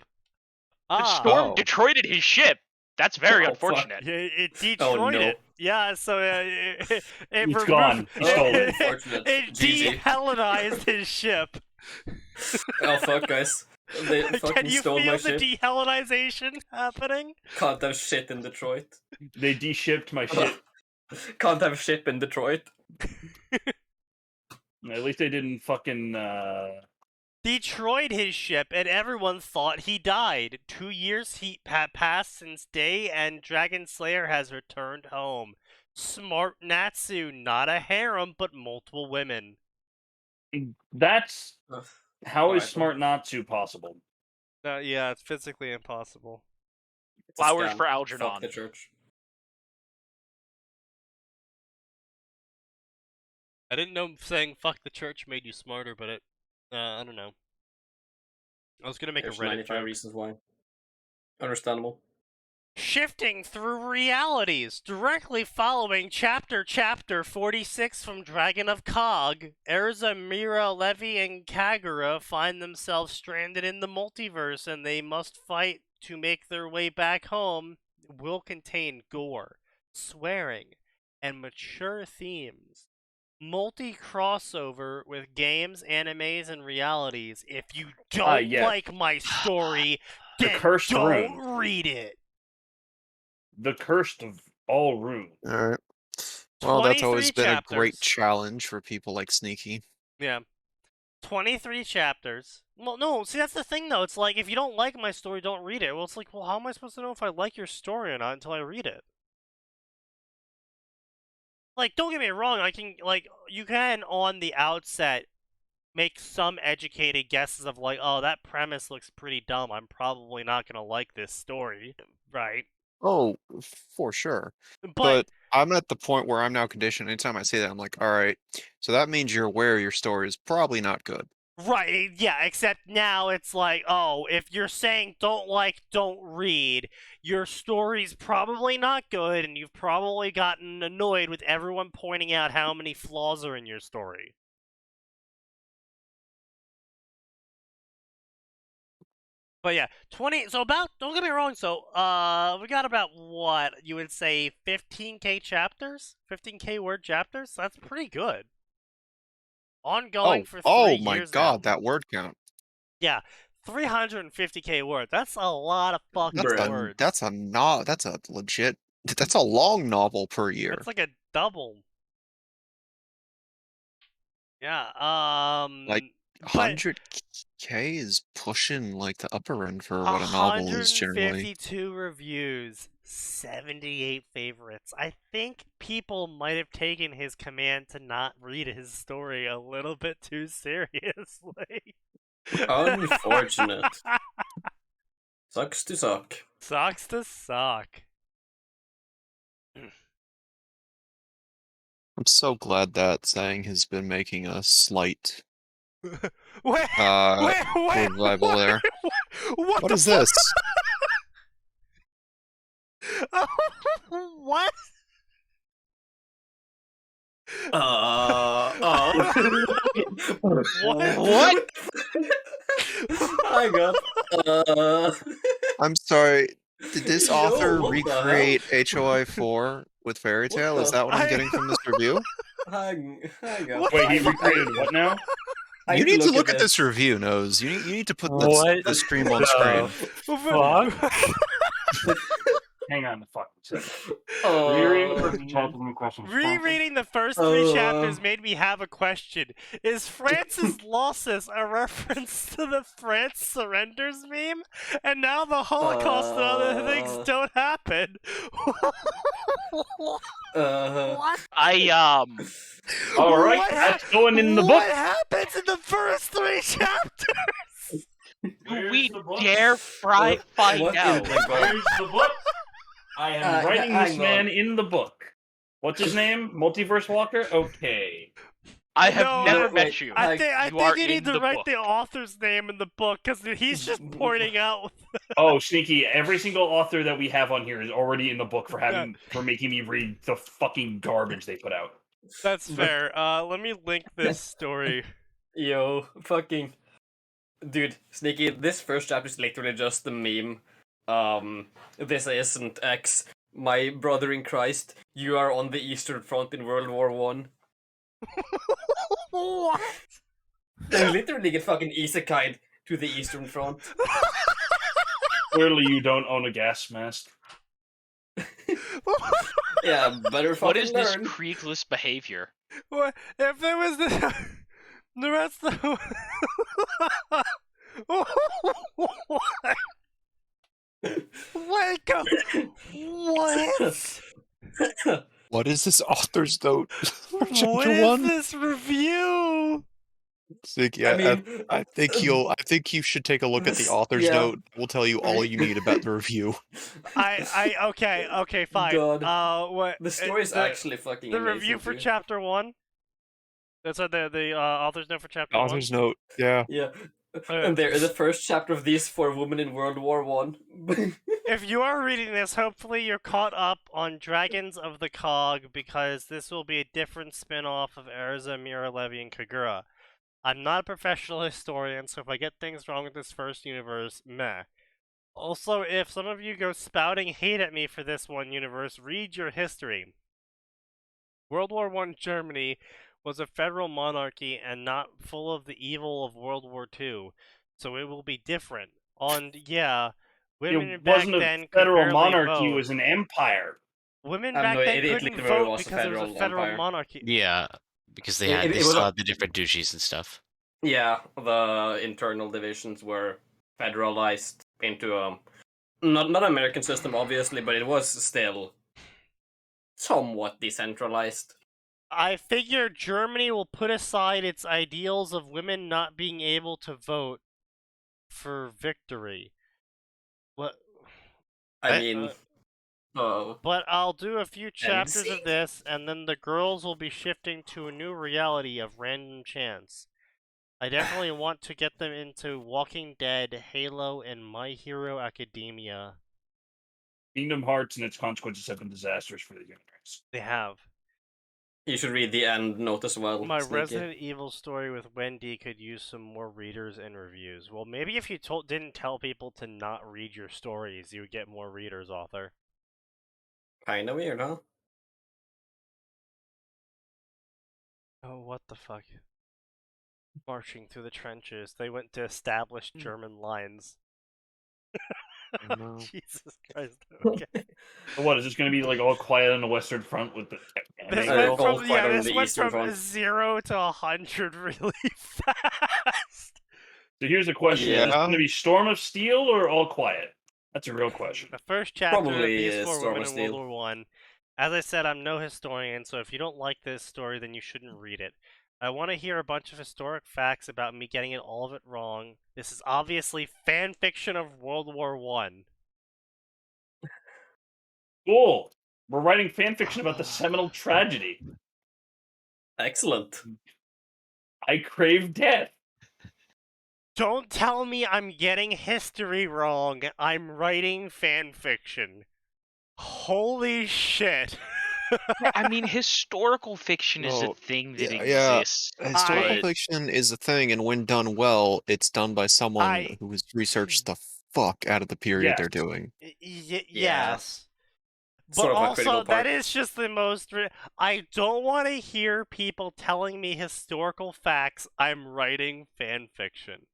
The storm Oh. Detroited his ship. That's very Oh, unfortunate. Yeah, it Detroit no. it. Yeah, so it It's gone. You stole it. Unfortunate. It GG. de-Hellenized his ship. Oh fuck, guys. They Can fucking you stole feel my the ship. de-Hellenization happening? Can't have shit in Detroit. They de-shipped my shit. Can't have ship in Detroit. At least they didn't fucking... Detroit his ship, and everyone thought he died. 2 years passed since day, and Dragon Slayer has returned home. Smart Natsu, not a harem, but multiple women. That's... Ugh. How is Alright, Smart Not To possible? Yeah, it's physically impossible. It's a Flowers scam. for Fuck Algernon. the church. I didn't know saying "fuck the church" made you smarter, but I don't know. I was gonna make There's a Reddit 95 joke. reasons why. Understandable. Shifting through realities, directly following chapter 46 from Dragon of Cog, Erza, Mira, Levi, and Kagura find themselves stranded in the multiverse and they must fight to make their way back home. Will contain gore, swearing, and mature themes. Multi-crossover with games, animes, and realities. If you don't yeah. like my story, The then Cursed don't Rune. read it. The Cursed of all runes. All right. Well, that's always 23 been a great chapters. challenge for people like Sneaky. Yeah. 23 chapters. Well, no, see, that's the thing, though. It's like, if you don't like my story, don't read it. Well, it's like, well, how am I supposed to know if I like your story or not until I read it? Like, don't get me wrong, you can, on the outset, make some educated guesses of, like, oh, that premise looks pretty dumb. I'm probably not gonna like this story. Right? Oh, for sure. But I'm at the point where I'm now conditioned. Anytime I say that, I'm like, all right, so that means you're aware your story is probably not good. Right, yeah, except now it's like, oh, if you're saying don't read, your story's probably not good, and you've probably gotten annoyed with everyone pointing out how many flaws are in your story. But yeah, don't get me wrong, we got about, what, you would say 15k chapters? 15k word chapters? That's pretty good. Ongoing for 3 oh years my now. god, that word count. Yeah, 350k words. That's a lot of fucking words. That's a legit. That's a long novel per year. That's like a double. Yeah. Like 100k is pushing like the upper end for what a novel is generally. 152 reviews, 78 favorites. I think people might have taken his command to not read his story a little bit too seriously. Unfortunate. Sucks to suck. Sucks to suck. I'm so glad that saying has been making a slight wait, revival there. What is this? What? What? Hang up. I'm sorry. Did this author what the hell? recreate HOI 4 with Fairy Tale? Is that what I'm getting from this review? Hang Wait, he recreated what now? You need to look at this review, Nose. You need to put the stream on screen. Hang on a fucking second. Rereading the first 3 chapters made me have a question. Is France's losses a reference to the France surrenders meme? And now the Holocaust and other things don't happen. What? Alright, that's going in the book. What happens in the first 3 chapters? Do we dare find out? Where's the book? I am writing this man in the book. What's his name? Multiverse Walker? Okay. I have never met you. I think you need to write the author's name in the book, because he's just pointing out. Oh, Sneaky, every single author that we have on here is already in the book for making me read the fucking garbage they put out. That's fair. Let me link this story. Yo, fucking... Dude, Sneaky, this first chapter is literally just the meme. This isn't X. My brother in Christ, you are on the Eastern Front in World War One. What? They literally get fucking isekai'd to the Eastern Front. Clearly you don't own a gas mask. Yeah, better fucking What is this learn. creekless behavior? What if there was the rest of what? Wake up! What? What is this author's note? What is this review? Sneaky, I mean, I think you should take a look at the this- author's yeah. note. We'll tell you all you need about the review. Okay, fine. God. What The story is the, actually fucking the amazing review for too. chapter 1? That's the author's note for chapter 1. Author's note, yeah. Yeah. And there is the first chapter of these 4 women in World War One. If you are reading this, hopefully you're caught up on Dragons of the Cog, because this will be a different spin-off of Erza, Miralevi, and Kagura. I'm not a professional historian, so if I get things wrong with this first universe, meh. Also, if some of you go spouting hate at me for this one universe, read your history. World War I Germany was a federal monarchy and not full of the evil of World War II, so it will be different. And yeah, women It back wasn't a then could federal barely monarchy; it vote. was an empire. Women I back know, then it couldn't literally vote was a because it was a federal federal empire. monarchy. Yeah, because they It still was a- had the different duchies and stuff. Yeah, the internal divisions were federalized into not American system obviously, but it was still somewhat decentralized. I figure Germany will put aside its ideals of women not being able to vote for victory. What? I mean, But I'll do a few chapters see? of this, and then the girls will be shifting to a new reality of random chance. I definitely want to get them into Walking Dead, Halo, and My Hero Academia. Kingdom Hearts and its consequences have been disastrous for the universe. They have. You should read the end note as well. My Sneaky. Resident Evil story with Wendy could use some more readers and reviews. Well, maybe if you didn't tell people to not read your stories, you would get more readers, author. Kinda weird, huh? Oh, what the fuck? Marching through the trenches. They went to establish German lines. No. Jesus Christ. Okay. So what is this going to be like all quiet on the Western Front with the? This Uh, went all from quiet on this the went Eastern from Front. 0 to 100 really fast. So here's a question: Is this Yeah. going to be Storm of Steel or All Quiet? That's a real question. The first chapter Probably of these 4 Storm women of in World Steel. War One. As I said, I'm no historian, so if you don't like this story, then you shouldn't read it. I want to hear a bunch of historic facts about me getting all of it wrong. This is obviously fan fiction of World War One. Cool. We're writing fan fiction about the seminal tragedy. Excellent. I crave death. Don't tell me I'm getting history wrong. I'm writing fan fiction. Holy shit. I mean, historical fiction is a No, thing that yeah. exists. Historical I- fiction is a thing, and when done well, it's done by someone who has researched the fuck out of the period Yes. they're doing. Yes. But Sort of a critical also, that part. is just the most. I don't want to hear people telling me historical facts. I'm writing fan fiction.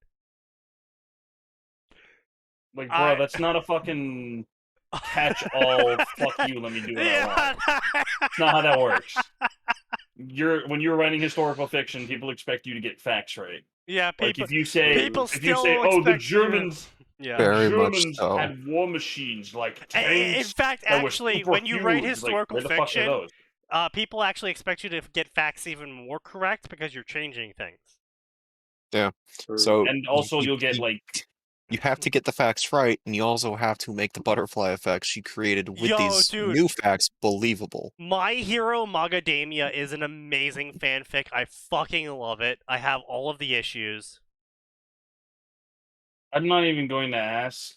Like, bro, that's not a fucking catch-all. Fuck you. Let me do what I want. It's not how that works. When you're writing historical fiction, people expect you to get facts right. Yeah, people. Like if you say, people oh, the still Germans, Yeah. Very much Germans so. had war machines like In tanks. fact, that were actually, super when you write huge. historical Like, where the fuck are fiction, those? people actually expect you to get facts even more correct because you're changing things. So And also, you'll get like you have to get the facts right, and you also have to make the butterfly effects she created with Yo, these dude. new facts believable. My Hero Macadamia is an amazing fanfic. I fucking love it. I have all of the issues. I'm not even going to ask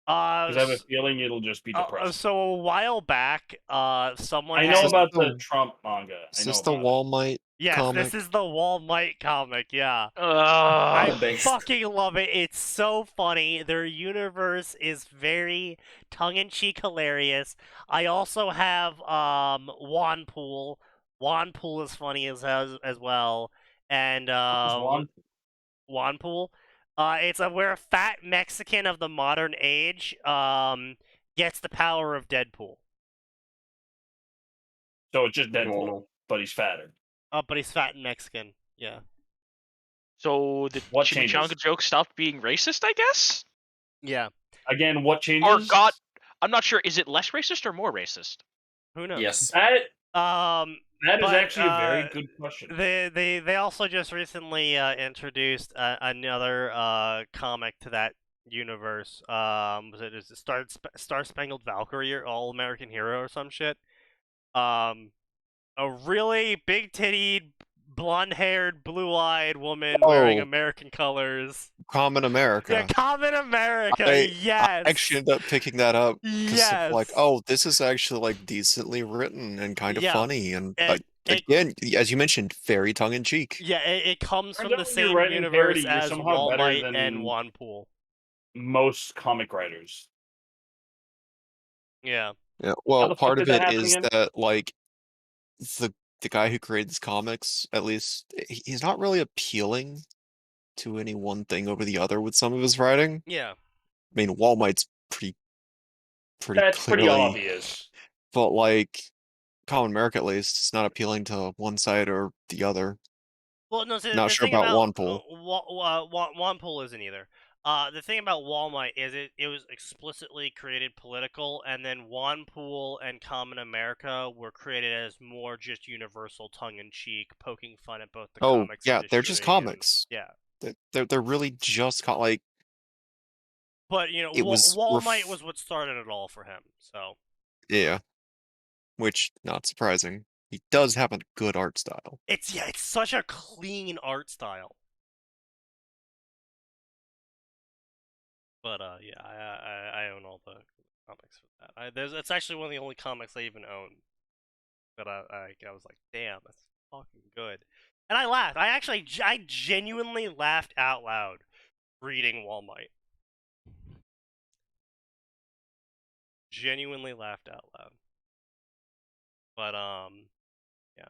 because I have a feeling it'll just be depressing. So a while back, someone I had... know about the Trump manga. Is this the Walmart Yes, comic? this is the Walmart comic, yeah. I I fucking love it. It's so funny. Their universe is very tongue-in-cheek hilarious. I also have Wanpool. Wanpool is funny as well. And Wanpool. It's where a fat Mexican of the modern age gets the power of Deadpool. So it's just Deadpool, but he's fatter. But he's fat and Mexican. Yeah. So the What chimichanga changes? joke stopped being racist, I guess? Yeah. Again, what changes? Or got... I'm not sure. Is it less racist or more racist? Who knows? Yes. That That is But, actually a very good question. They also just recently introduced another comic to that universe. Was it Star Spangled Valkyrie or All American Hero or some shit? A really big tittied, blonde haired, blue eyed woman wearing Oh. American colors. Common America. Yeah, Common America. I Yes. actually ended up picking that up because of like, Yes. oh, this is actually like decently written and kind of Yeah. funny, and It- again, as you mentioned, very tongue in cheek. Yeah, it comes Turns from out the when you're same writing universe parody, you're as somehow Wall better Might than and Wanpool. most comic writers. Yeah. Yeah. How Well, the fuck part did of that it happen is again? that like the guy who created these comics, at least, he's not really appealing to any one thing over the other with some of his writing. Yeah. I mean, Wall Might's pretty That's pretty clearly, obvious. but like Common America, at least, it's not appealing to one side or the other. Well, no, so Not the sure thing about about Wanpool. Wanpool isn't either. The thing about Wall Might is it was explicitly created political, and then Wanpool and Common America were created as more just universal tongue-in-cheek, poking fun at both the Oh, comics yeah, industry. they're just comics. Yeah. They're really just like But, you know, it was Wall Might was what started it all for him, so. yeah, which not surprising. He does have a good art style. It's such a clean art style. But yeah, I own all the comics for that. It's actually one of the only comics I even own. But I was like, damn, that's fucking good. And I laughed. I genuinely laughed out loud reading Wall Might. Genuinely laughed out loud. But yeah.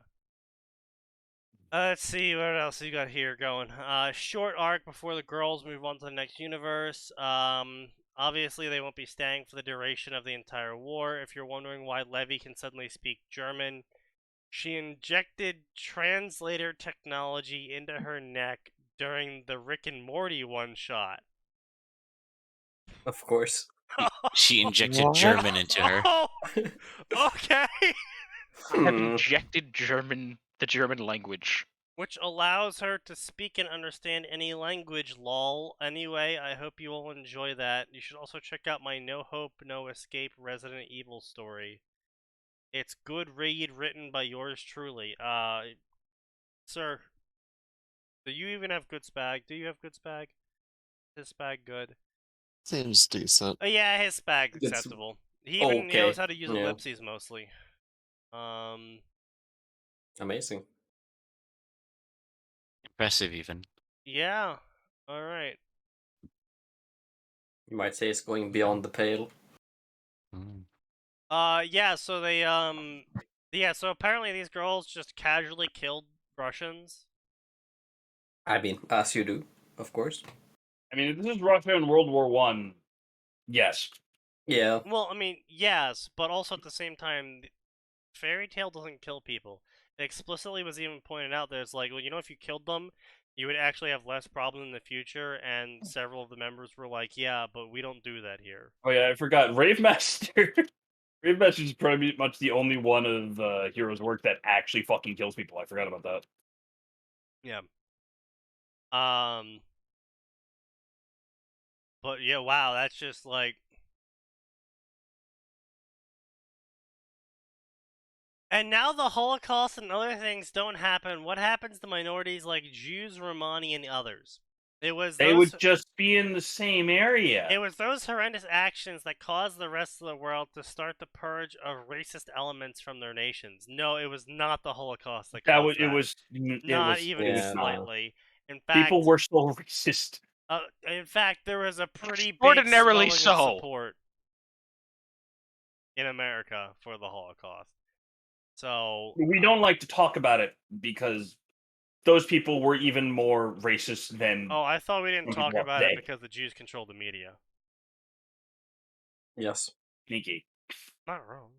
Let's see what else you got here going. Short arc before the girls move on to the next universe. Obviously they won't be staying for the duration of the entire war. If you're wondering why Levy can suddenly speak German, she injected translator technology into her neck during the Rick and Morty one-shot. Of course. She injected What? German into her. Oh, okay. I have Hmm. injected the German language. Which allows her to speak and understand any language, lol. Anyway, I hope you all enjoy that. You should also check out my No Hope, No Escape Resident Evil story. It's good read written by yours truly. Sir, do you even have good spag? Do you have good spag? His spag good? Seems decent. Oh yeah, his spag's It's acceptable. He even okay, knows how to use yeah. ellipses mostly. Amazing. Impressive, even. Yeah. All right. You might say it's going beyond the pale. Mm. Yeah. So they yeah. So apparently these girls just casually killed Russians. I mean, as you do, of course. I mean, if this is Russia in World War One, yes. Yeah. Well, I mean, yes, but also at the same time, Fairy Tail doesn't kill people. It explicitly was even pointed out that it's like, well, you know, if you killed them, you would actually have less problem in the future. And several of the members were like, yeah, but we don't do that here. Oh yeah, I forgot. Rave Master. Rave Master is pretty much the only one of Hero's work that actually fucking kills people. I forgot about that. Yeah. But yeah, wow, that's just like. And now the Holocaust and other things don't happen. What happens to minorities like Jews, Romani, and others? They would just be in the same area. It was those horrendous actions that caused the rest of the world to start the purge of racist elements from their nations. No, it was not the Holocaust that caused that. It was not even yeah, slightly. In fact, people were still racist. In fact, there was a pretty big Extraordinarily swelling so. of support in America for the Holocaust. So We don't like to talk about it because those people were even more racist than. Oh, I thought we didn't some talk people about it today. because the Jews control the media. Yes. Sneaky. Not wrong.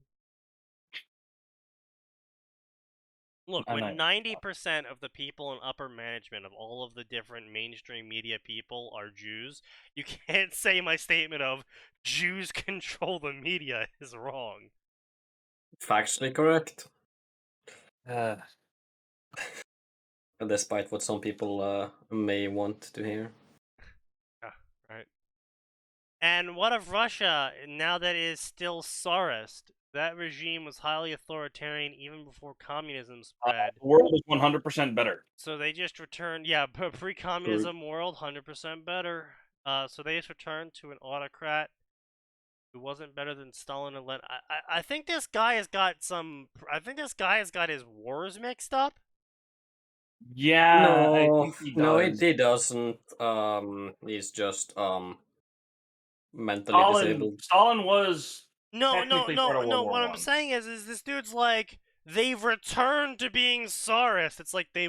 Look, I when know. 90% of the people in upper management of all of the different mainstream media people are Jews, you can't say my statement of Jews control the media is wrong. Factually correct. Despite what some people may want to hear. Yeah, right. And what of Russia, now that it is still Tsarist? That regime was highly authoritarian even before communism spread. The world is 100% better. So they just returned, yeah, pre-communism world, 100% better. So they just returned to an autocrat who wasn't better than Stalin and Lenin. I think this guy has got some. I think this guy has got his wars mixed up. Yeah, No, I think he does. no, he doesn't. He's just mentally disabled. Stalin was No. technically part of World War What I. I'm saying is this dude's like they've returned to being Tsarist. It's like they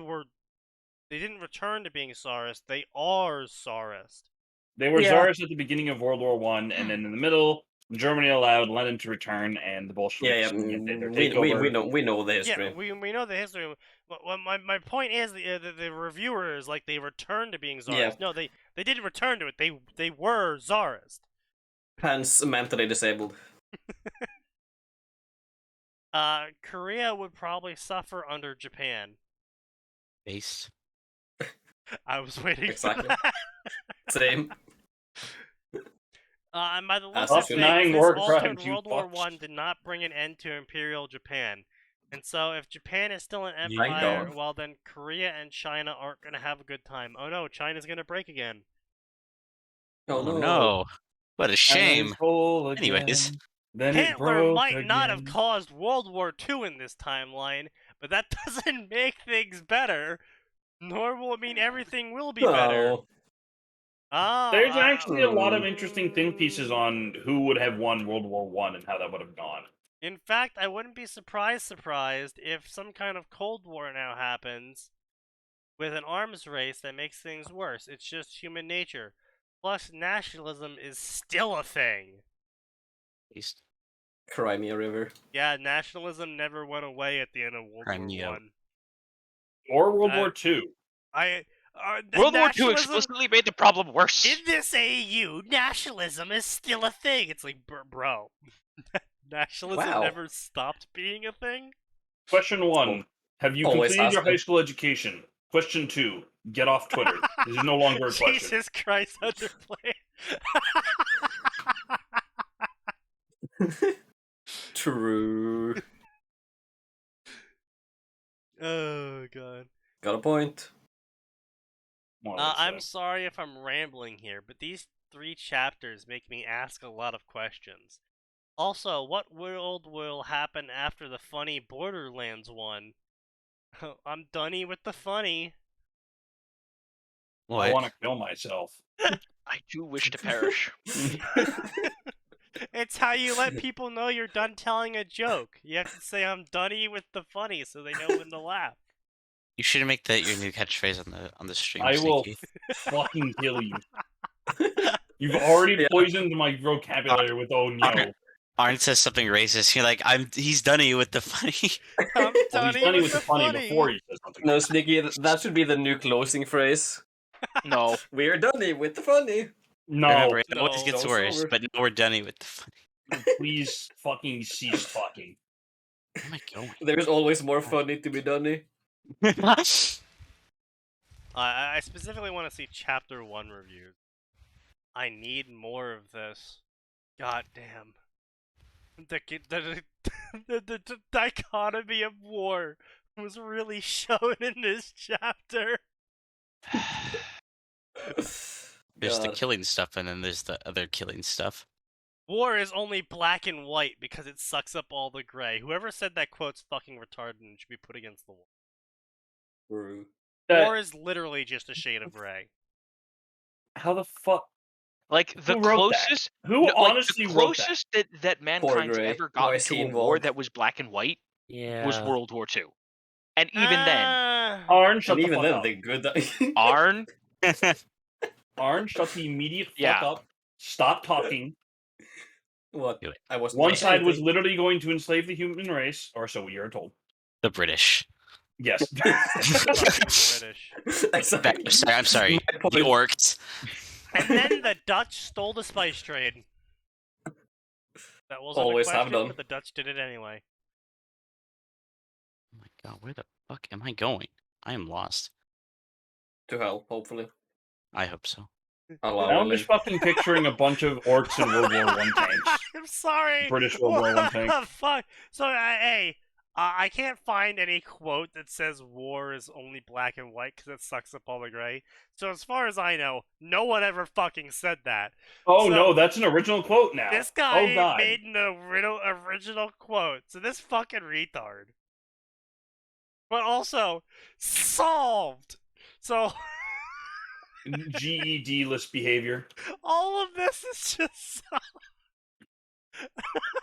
didn't return to being Tsarist. They are Tsarist. They were Yeah. Tsarists at the beginning of World War I, and then in the middle, Germany allowed Lenin to return, and the Bolsheviks did their takeover. We know the history. Yeah, we know the history. My point is the reviewer is like they returned to being Tsarist. Yeah. No, they didn't return to it. They were Tsarist. Hence mentally disabled. Korea would probably suffer under Japan. Based. I was waiting Exactly. for that. Same. And by the looks Stop of things, denying this war altered crimes, you World War fucks. I did not bring an end to Imperial Japan. And so if Japan is still an Thank empire, God. well then Korea and China aren't going to have a good time. Oh no, China's going to break again. Oh no. no. What a shame. And full again, Anyways. then it Hitler broke might not have again. caused World War II in this timeline, but that doesn't make things better. Nor will it mean everything will be better. No. There's actually a lot of interesting think pieces on who would have won World War I and how that would have gone. In fact, I wouldn't be surprised if some kind of Cold War now happens with an arms race that makes things worse. It's just human nature. Plus, nationalism is still a thing. Based. Crimea River. Yeah, nationalism never went away at the end of World Crimea. War Or World War II. World War II nationalism- explicitly made the problem worse. In this AU, nationalism is still a thing. It's like, bro, nationalism Wow. never stopped being a thing? Question 1. Have you Always completed your asking. high school education? Question 2. Get off Twitter. This is no longer a question. Jesus Christ, underplayed. True. Oh, God. Got a point. More like I'm so. sorry if I'm rambling here, but these 3 chapters make me ask a lot of questions. Also, what world will happen after the funny Borderlands one? I'm dunny with the funny. I What? want to kill myself. I do wish to perish. It's how you let people know you're done telling a joke. You have to say I'm dunny with the funny so they know when to laugh. You should make that your new catchphrase on the stream. I will Sneaky. fucking kill you. You've already Yeah. poisoned my vocabulary with "oh no." Arn says something racist. You're like, he's dunny with the funny. I'm Well, he's dunny funny with with the the funny funny. before he says something. No, Sneaky, that should be the new closing phrase. No. We're done with the funny. No, Remember, it no, always gets it's worse, over. but now we're dunny with the funny. please fucking cease talking. Where am I going? There's always more funny to be done. I specifically want to see Chapter 1 reviews. I need more of this. God damn. The dichotomy of war was really shown in this chapter. There's the God. killing stuff, and then there's the other killing stuff. War is only black and white because it sucks up all the gray. Whoever said that quote's fucking retarded and should be put against the wall. True. War is literally just a shade of gray. How the fuck? Like the Who wrote that? closest, Who no, honestly like, the wrote that? closest that mankind's Gray. ever Why gotten is he to a war involved? that was black and white Yeah. was World War II, and even then, Arn, shut And the even fuck then, up. they good. Arn, Arn, shut the immediate fuck Yeah. up. Stop talking. What? Do it. I was One side was literally going to enslave the human race, or so we are told. The British. Yes. British. I'm sorry. My point. The orcs. And then the Dutch stole the spice trade. That wasn't Always a have question, done. but the Dutch did it anyway. Oh my god, where the fuck am I going? I am lost. To hell, hopefully. I hope so. Allow Now I'm Ellie. just fucking picturing a bunch of orcs in World War One tanks. I'm sorry. British World War One tank. Fuck. So, hey, I can't find any quote that says war is only black and white because it sucks up all the gray. So, as far as I know, no one ever fucking said that. Oh So, no, that's an original quote now. This guy oh god. made an original quote. So, this fucking retard. But also, solved. So. GED-less behavior. All of this is just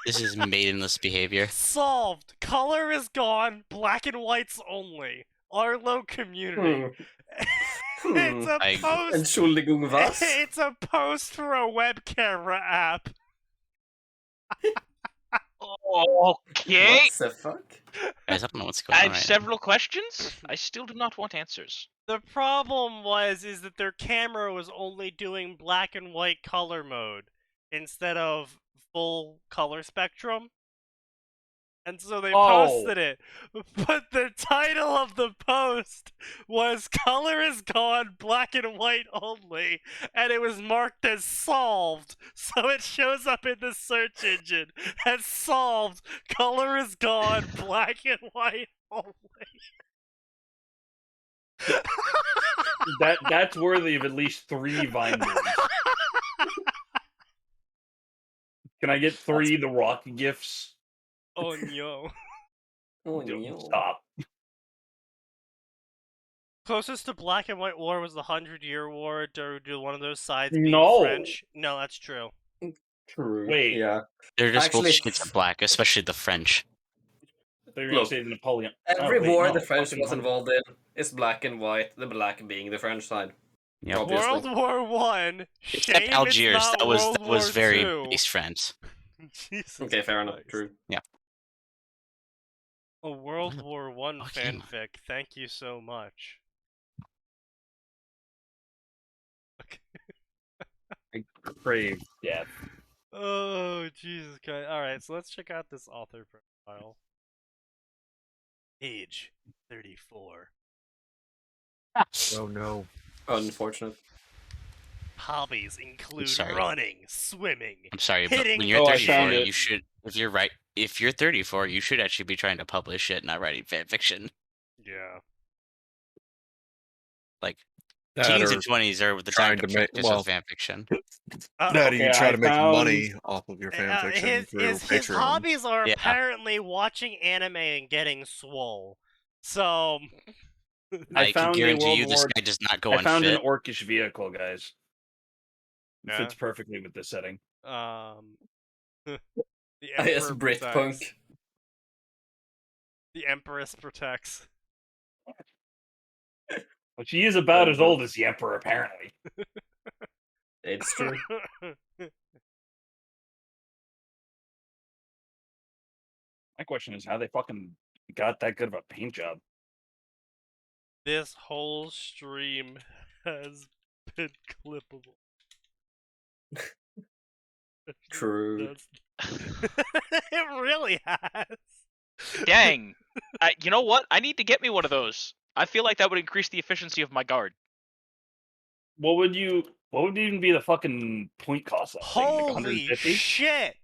This is maidenless behavior. solved. Color is gone. Black and white's only. Arlo community. It's a post. Entschuldigung, was? It's a post for a web camera app. Okay. What the fuck? Guys, I don't know what's I going on have right several questions. I still do not want answers. The problem is that their camera was only doing black and white color mode instead of full color spectrum. And so they posted it. But the title of the post was Color is Gone, Black and White Only. And it was marked as solved. So it shows up in the search engine as solved. Color is gone, black and white only. That's worthy of at least 3 Vine videos. Can I get 3 The Rock gifs? Oh no. Oh no. Stop. Closest to black and white war was the 100-Year War. Do one of those sides being No. French? No, that's true. True. Wait. Yeah. They're just both Actually, shades of black, especially the French. They're gonna Look, say Napoleon. every Oh, wait, war no, the French fucking was involved in is black and white, the black being the French side. Yep. Obviously. World War One. Except Shame Algiers, it's not that was World War very II. base French. Jesus Okay, fair enough. Christ. True. A World War One Fuck you. fanfic. Thank you so much. I crave death. Oh, Jesus Christ. Alright, so let's check out this author profile. Age 34. Oh no. Unfortunate. Hobbies include sorry. running, swimming. I'm sorry, but Hitting when you're Oh, I 34, found it. you should, if you're 34, you should actually be trying to publish it, not writing fanfiction. Yeah. Like, That teens or and 20s are the time trying to to make- practice well- with fanfiction. That Okay, you try I to make found- money off of your fanfiction through his Patreon. hobbies are Yeah. apparently watching anime and getting swole. So, I I can found a guarantee World you this War- guy does not go I found unfit. an orcish vehicle, guys. It Yeah. fits perfectly with this setting. the Yes, Emperor Britpunk. protects. The Empress protects. Well, she is about as old as the Emperor, apparently. It's true. My question is how they fucking got that good of a paint job. This whole stream has been clippable. True. It really has. Dang. You know what? I need to get me one of those. I feel like that would increase the efficiency of my guard. What would even be the fucking point cost of that thing? Like Holy 150? shit!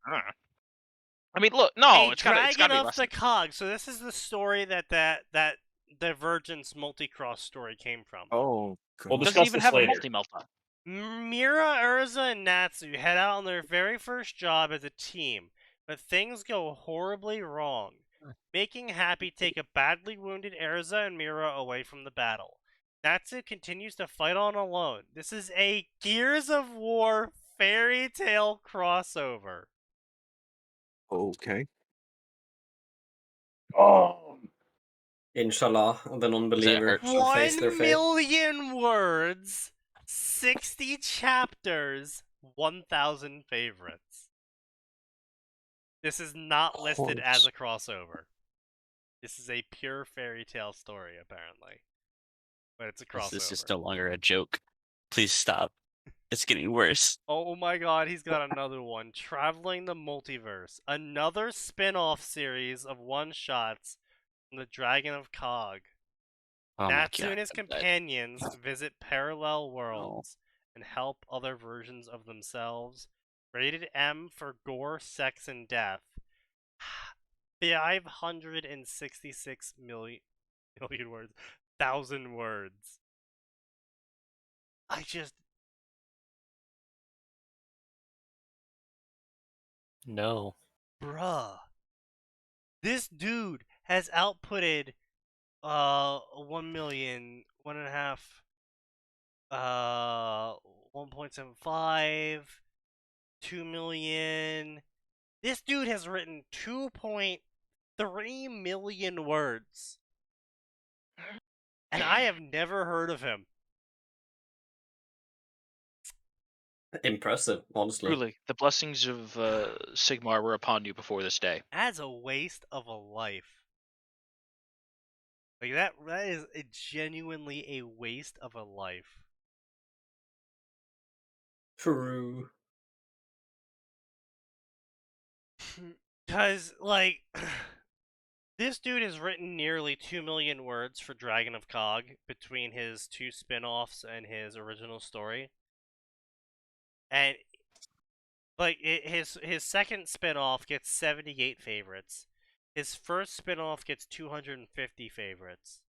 I mean, look, no, A it's gotta Dragon be of less. the Cog. So this is the story that Divergence multicross story came from. Oh, We'll God. Doesn't discuss even this have a later. multi-melta. Mira, Urza, and Natsu head out on their very first job as a team, but things go horribly wrong, making Happy take a badly wounded Urza and Mira away from the battle. Natsu continues to fight on alone. This is a Gears of War fairy tale crossover. Okay. Oh, Inshallah, the non-believer shall face 1 their fate. million words, 60 chapters, 1,000 favorites. This is not listed as a crossover. This is a pure fairy tale story, apparently. But it's a crossover. This is no longer a joke. Please stop. It's getting worse. Oh my god, he's got another one. Traveling the Multiverse. Another spin-off series of one-shots The Dragon of Cog. Oh my Natsu god. and his I'm dead. companions visit parallel worlds and help other versions of themselves. Rated M for gore, sex, and death. 566 million words. 1,000 words. I just. No. Bruh. This dude has outputted 1 million, 1.5, 1.75, 2 million. This dude has written 2.3 million words. And I have never heard of him. Impressive, honestly. Truly, the blessings of Sigmar were upon you before this day. That's a waste of a life. Like that is genuinely a waste of a life. True. Cause like this dude has written nearly 2 million words for Dragon of Cog between his 2 spin-offs and his original story. And like his second spin-off gets 78 favorites. His first spin-off gets 250 favorites.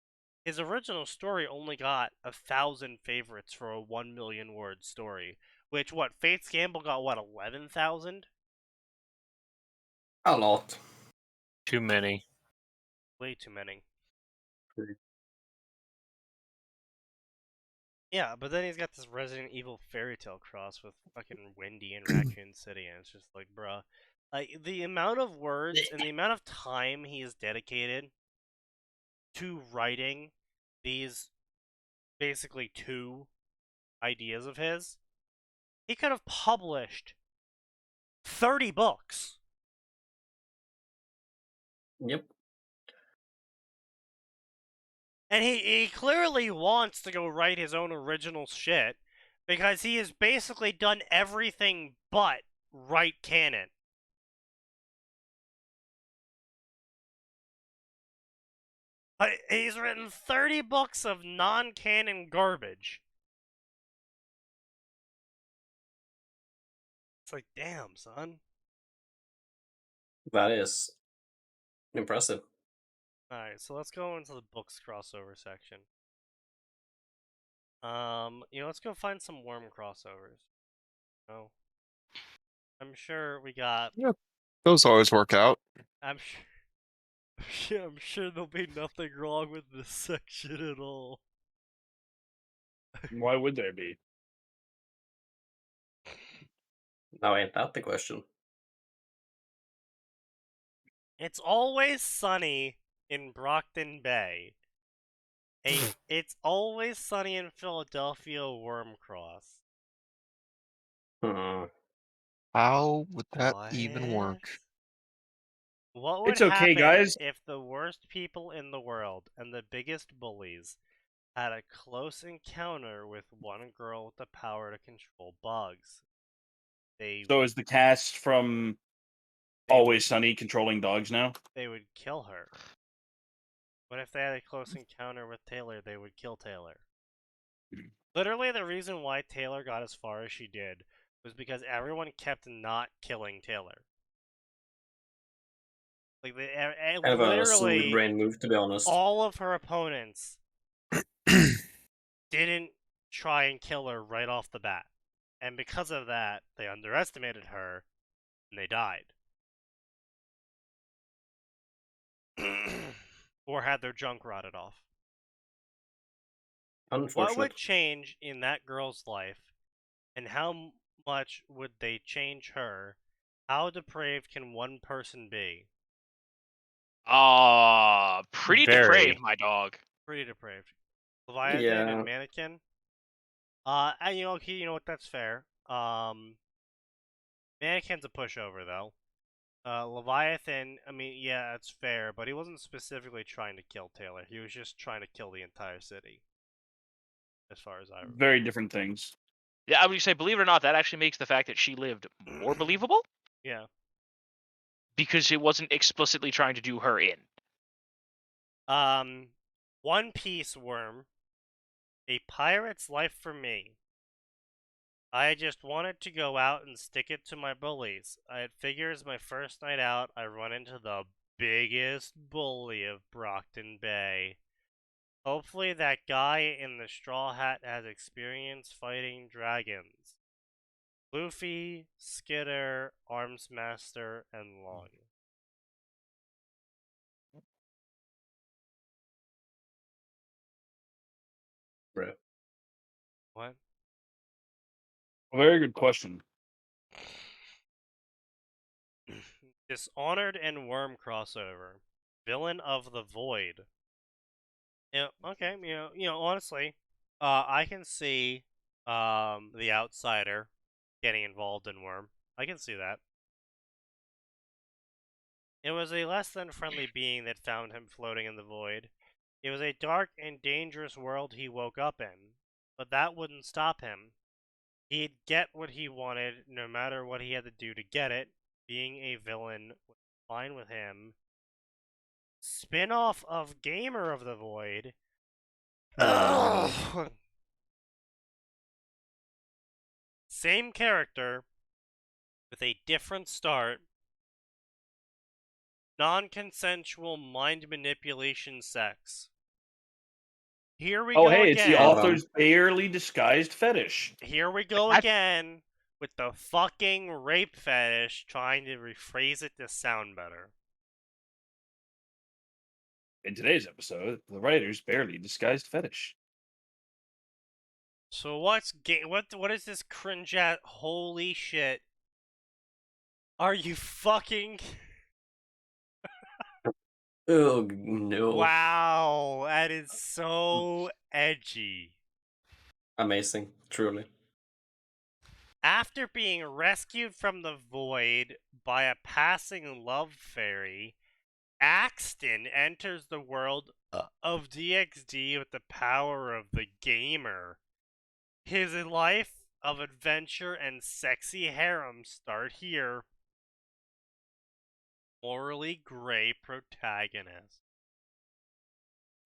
His original story only got 1,000 favorites for a 1 million word story. Which, what, Fate's Gamble got, what, 11,000? A lot. Too many. Way too many. True. Yeah, but then he's got this Resident Evil fairy tale cross with fucking Wendy and Raccoon City, and it's just like, bruh. Like, the amount of words and the amount of time he has dedicated to writing these basically 2 ideas of his, he could have published 30 books. Yep. And he clearly wants to go write his own original shit because he has basically done everything but write canon. He's written 30 books of non-canon garbage. It's like, damn, son. That is impressive. Alright, so let's go into the books crossover section. Let's go find some worm crossovers. Oh. I'm sure we got... Those always work out. I'm sure there'll be nothing wrong with this section at all. Why would there be? Now ain't that the question? It's Always Sunny in Brockton Bay. It's Always Sunny in Philadelphia worm cross. How would that even work? What would It's okay, happen guys. if the worst people in the world and the biggest bullies had a close encounter with one girl with the power to control bugs? So is the cast from Always Sunny controlling dogs now? They would kill her. What if they had a close encounter with Taylor? They would kill Taylor. Literally, the reason why Taylor got as far as she did was because everyone kept not killing Taylor. Like Kind of a literally, smooth brain move, to be honest. all of her opponents didn't try and kill her right off the bat, and because of that, they underestimated her, and they died, or had their junk rotted off. Unfortunate. What would change in that girl's life, and how much would they change her? How depraved can one person be? Pretty Very. depraved, my dog. Pretty depraved. Leviathan Yeah. and Mannequin. And you know what? That's fair. Mannequin's a pushover though. Leviathan, I mean, yeah, that's fair, but he wasn't specifically trying to kill Taylor. He was just trying to kill the entire city. As far as I remember. Very different things. Yeah, I would say, believe it or not, that actually makes the fact that she lived more believable. Yeah. Because it wasn't explicitly trying to do her in. One Piece worm. A pirate's life for me. I just wanted to go out and stick it to my bullies. I figure as my first night out, I run into the biggest bully of Brockton Bay. Hopefully that guy in the straw hat has experience fighting dragons. Luffy, Skitter, Armsmaster, and Long. Bro. What? Very good question. Dishonored and Worm crossover. Villain of the Void. Okay, honestly, I can see the Outsider getting involved in Worm. I can see that. It was a less than friendly being that found him floating in the void. It was a dark and dangerous world he woke up in, but that wouldn't stop him. He'd get what he wanted, no matter what he had to do to get it. Being a villain was fine with him. Spin-off of Gamer of the Void. Same character, with a different start. Non-consensual mind manipulation sex. Here we go again. It's the author's barely disguised fetish. Here we go again with the fucking rape fetish, trying to rephrase it to sound better. In today's episode, the writer's barely disguised fetish. So what is this cringe at? Holy shit. Are you fucking... Oh, no. Wow, that is so edgy. Amazing, truly. After being rescued from the void by a passing love fairy, Axton enters the world of DXD with the power of the gamer. His life of adventure and sexy harem start here. Morally gray protagonist.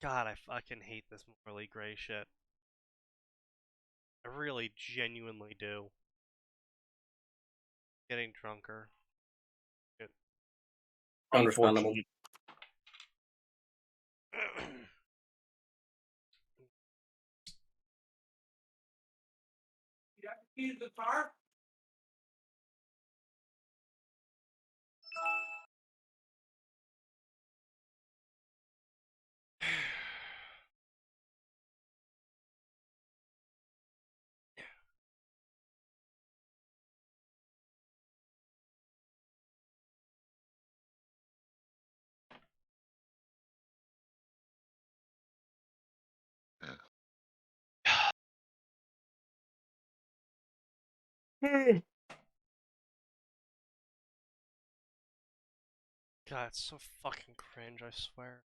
God, I fucking hate this morally gray shit. I really genuinely do. Getting drunker. Good. Understandable. He's the car. God, it's so fucking cringe, I swear.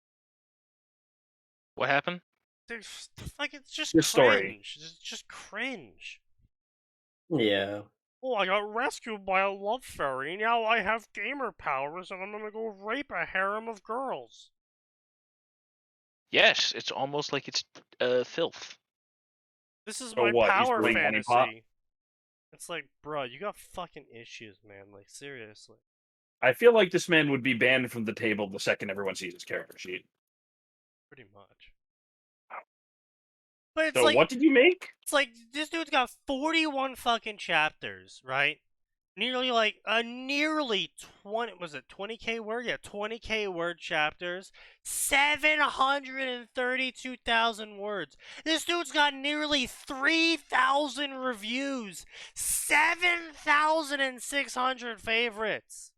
What happened? There's, like, it's just This story. cringe. It's just cringe. Yeah. Oh, I got rescued by a love fairy. Now I have gamer powers and I'm gonna go rape a harem of girls. Yes, it's almost like it's filth. This is So my what, he's power really Money Pot? fantasy. It's like, bro, you got fucking issues, man. Like, seriously. I feel like this man would be banned from the table the second everyone sees his character sheet. Pretty much. But it's So like, what did you make? it's like, this dude's got 41 fucking chapters, right? Nearly 20k word? Yeah, 20k word chapters. 732,000 words. This dude's got nearly 3,000 reviews. 7,600 favorites.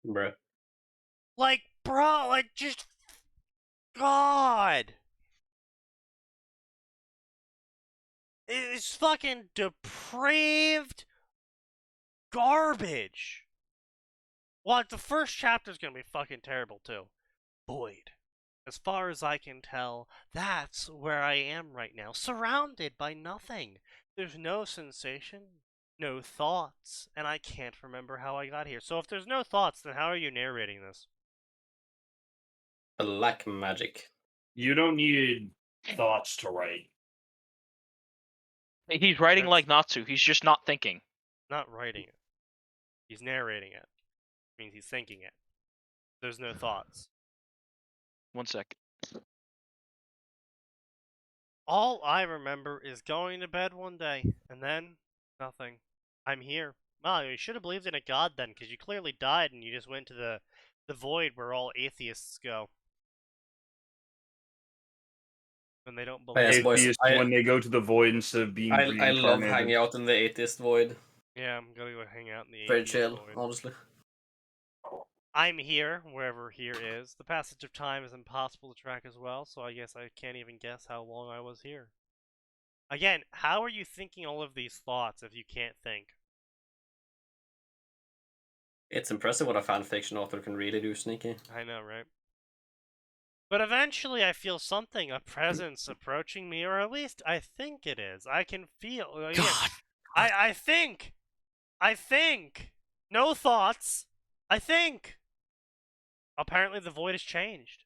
Bruh. Like, bro, like, just... God! It's fucking depraved garbage. Well, the first chapter's gonna be fucking terrible, too. Void. As far as I can tell, that's where I am right now. Surrounded by nothing. There's no sensation, no thoughts, and I can't remember how I got here. So if there's no thoughts, then how are you narrating this? Black magic. You don't need thoughts to write. He's writing That's- like Natsu. He's just not thinking. Not writing it. He's narrating it. Means he's thinking it. There's no thoughts. 1 second. All I remember is going to bed one day, and then nothing. I'm here. Well, you should have believed in a god then, because you clearly died and you just went to the void where all atheists go. When they don't believe. Yes, boys, Atheists, when they go to the void instead of being I love reincarnated. hanging out in the atheist void. Yeah, I'm gonna go hang out in the Very atheist chill, void. honestly. I'm here, wherever here is. The passage of time is impossible to track as well, so I guess I can't even guess how long I was here. Again, how are you thinking all of these thoughts if you can't think? It's impressive what a fanfiction author can really do, Sneaky. I know, right? But eventually I feel something, a presence approaching me, or at least I think it is. I can feel... Again, God. I think! I think! No thoughts! I think! Apparently the void has changed.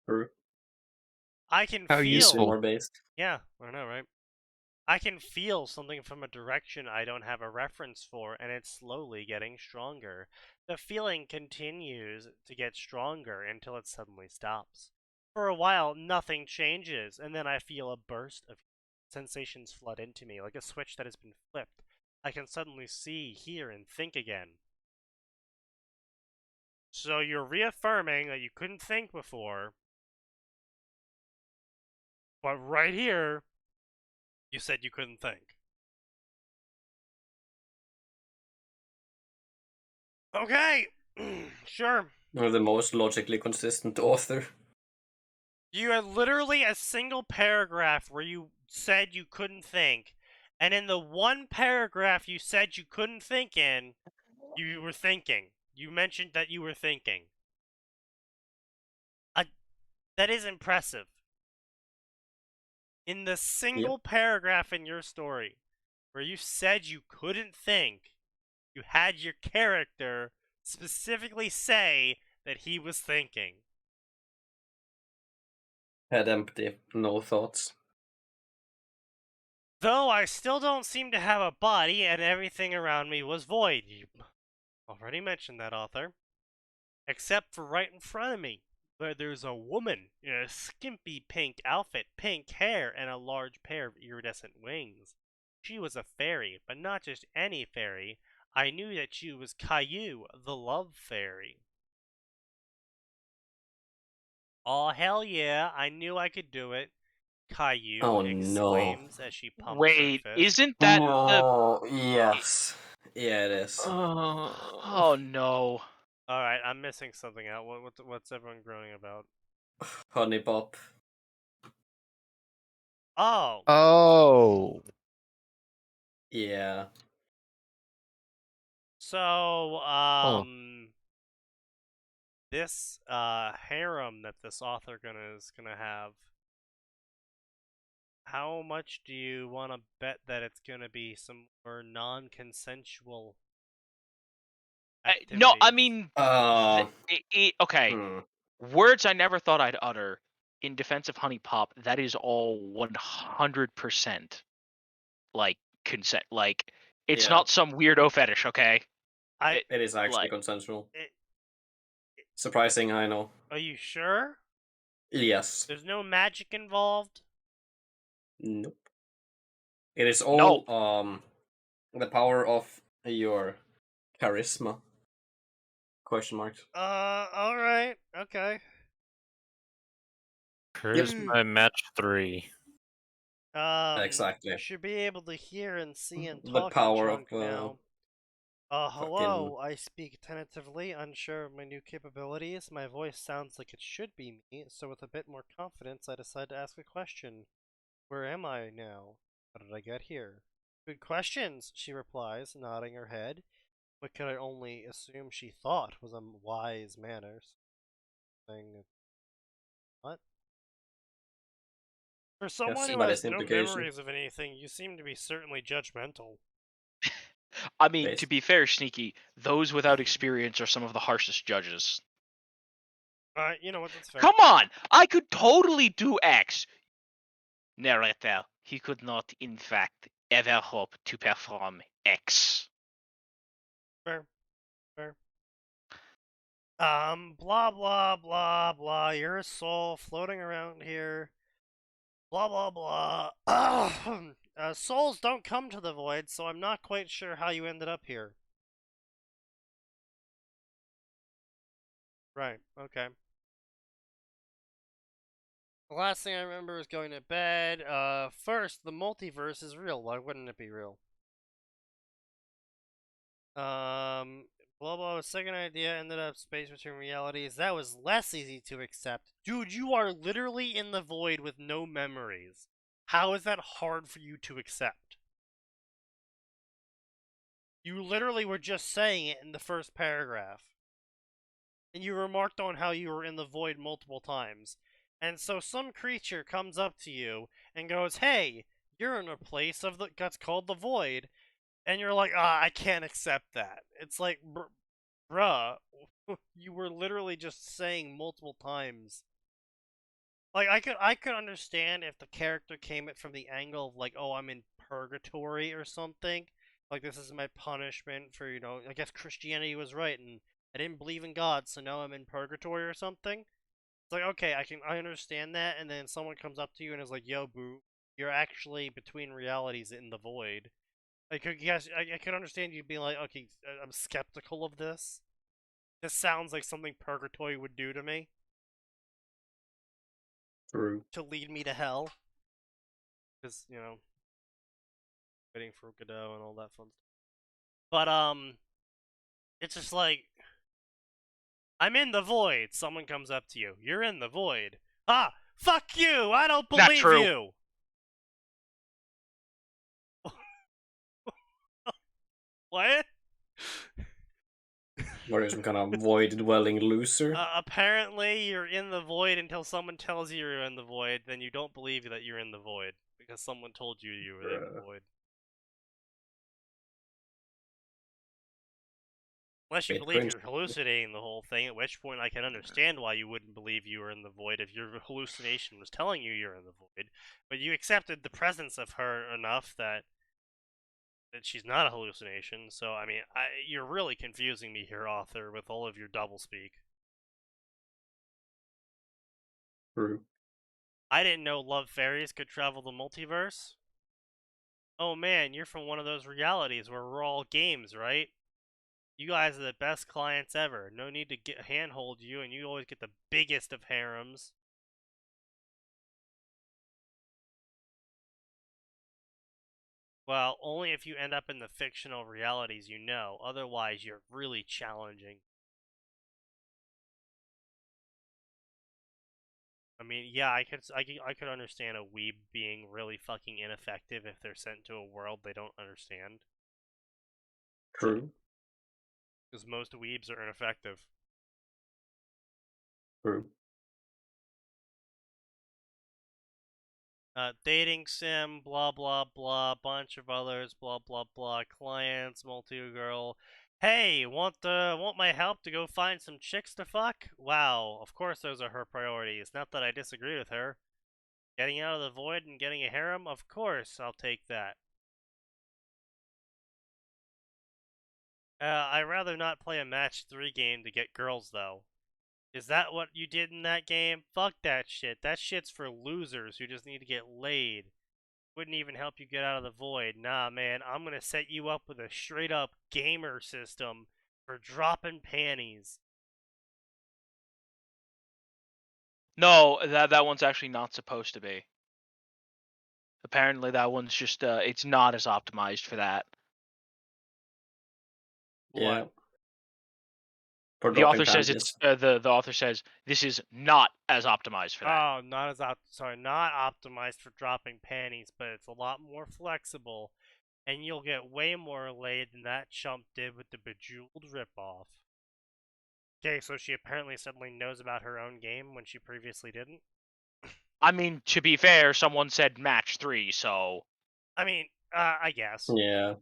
True. I can How feel... useful. More based. Yeah, I know, right? I can feel something from a direction I don't have a reference for, and it's slowly getting stronger. The feeling continues to get stronger until it suddenly stops. For a while, nothing changes, and then I feel a burst of sensations flood into me, like a switch that has been flipped. I can suddenly see, hear, and think again. So you're reaffirming that you couldn't think before, but right here, you said you couldn't think. Okay, sure. You're the most logically consistent author. You had literally a single paragraph where you said you couldn't think, and in the one paragraph you said you couldn't think in, you were thinking. You mentioned that you were thinking. That is impressive. In the single paragraph in your story where you said you couldn't think, you had your character specifically say that he was thinking. Head empty, no thoughts. Though I still don't seem to have a body and everything around me was void. You already mentioned that, author. Except for right in front of me, where there's a woman in a skimpy pink outfit, pink hair, and a large pair of iridescent wings. She was a fairy, but not just any fairy. I knew that she was Caillou, the love fairy. Oh, hell yeah, I knew I could do it. Caillou Oh, exclaims as she pumps Wait, her fist. isn't that the... No, yes. Yeah, it is. Oh no. Alright, I'm missing something out. What's everyone groaning about? Honey Pop. Oh! Oh. Yeah. So, this harem that this author is gonna have, how much do you want to bet that it's gonna be some more non-consensual activities? No, I mean, okay. Hmm. Words I never thought I'd utter in defense of Honey Pop. That is all 100% like consent. Like it's Yeah. not some weirdo fetish. Okay. It is actually like- consensual. Surprising, I know. Are you sure? Yes. There's no magic involved? Nope. It is all the power of your charisma. Question marks. Alright, okay. Charisma match 3. Exactly. You should be able to hear and see and The talk power in of, Chunk now. Hello, fucking- I speak tentatively, unsure of my new capabilities. My voice sounds like it should be me, so with a bit more confidence I decide to ask a question. Where am I now? How did I get here? Good questions, she replies, nodding her head. What could I only assume she thought was a wise manner? What? For someone who has by no implication. memories of anything, you seem to be certainly judgmental. I mean, Base. to be fair, Sneaky, those without experience are some of the harshest judges. Alright, you know what, that's fair. Come on! I could totally do X. Narrator, he could not, in fact, ever hope to perform X. Fair. Blah, blah, blah, blah. You're a soul floating around here. Blah, blah, blah. Souls don't come to the void, so I'm not quite sure how you ended up here. Right, okay. The last thing I remember is going to bed. First, the multiverse is real. Why wouldn't it be real? Blah blah. Second idea ended up space between realities. That was less easy to accept. Dude, you are literally in the void with no memories. How is that hard for you to accept? You literally were just saying it in the first paragraph. And you remarked on how you were in the void multiple times. And so some creature comes up to you and goes, "Hey, you're in a place that's called the void." And you're like, I can't accept that. It's like, bruh, you were literally just saying multiple times. Like, I could understand if the character came it from the angle of like, oh, I'm in purgatory or something. Like, this is my punishment for, I guess Christianity was right and I didn't believe in God, so now I'm in purgatory or something. It's like, okay, I understand that, and then someone comes up to you and is like, yo, boo, you're actually between realities in the void. I could understand you being like, okay, I'm skeptical of this. This sounds like something purgatory would do to me. True. To lead me to hell. Because, waiting for Godot and all that fun stuff. But, it's just like, I'm in the void. Someone comes up to you. You're in the void. Ah, fuck you! I don't believe you! What? What are you, some kind of void-dwelling loser? Apparently, you're in the void until someone tells you you're in the void. Then you don't believe that you're in the void because someone told you you were in the void. Unless you believe you're hallucinating the whole thing, at which point I can understand why you wouldn't believe you were in the void if your hallucination was telling you you're in the void. But you accepted the presence of her enough that she's not a hallucination. So, I mean, you're really confusing me here, author, with all of your doublespeak. True. I didn't know love fairies could travel the multiverse. Oh man, you're from one of those realities where we're all games, right? You guys are the best clients ever. No need to handhold you, and you always get the biggest of harems. Well, only if you end up in the fictional realities you know. Otherwise, you're really challenging. I mean, yeah, I could understand a weeb being really fucking ineffective if they're sent to a world they don't understand. True. Because most weebs are ineffective. True. Dating sim, blah blah blah, bunch of others, blah blah blah, clients, multi-girl. Hey, want my help to go find some chicks to fuck? Wow, of course those are her priorities. Not that I disagree with her. Getting out of the void and getting a harem? Of course, I'll take that. I'd rather not play a match 3 game to get girls, though. Is that what you did in that game? Fuck that shit. That shit's for losers who just need to get laid. Wouldn't even help you get out of the void. Nah, man, I'm gonna set you up with a straight up gamer system for dropping panties. No, that one's actually not supposed to be. Apparently, that one's just it's not as optimized for that. Yeah. What? The author says it's the author says this is not as optimized for that. Oh, not optimized for dropping panties, but it's a lot more flexible, and you'll get way more laid than that chump did with the Bejeweled ripoff. Okay, so she apparently suddenly knows about her own game when she previously didn't. I mean, to be fair, someone said match 3, so. I mean, I guess. Yeah.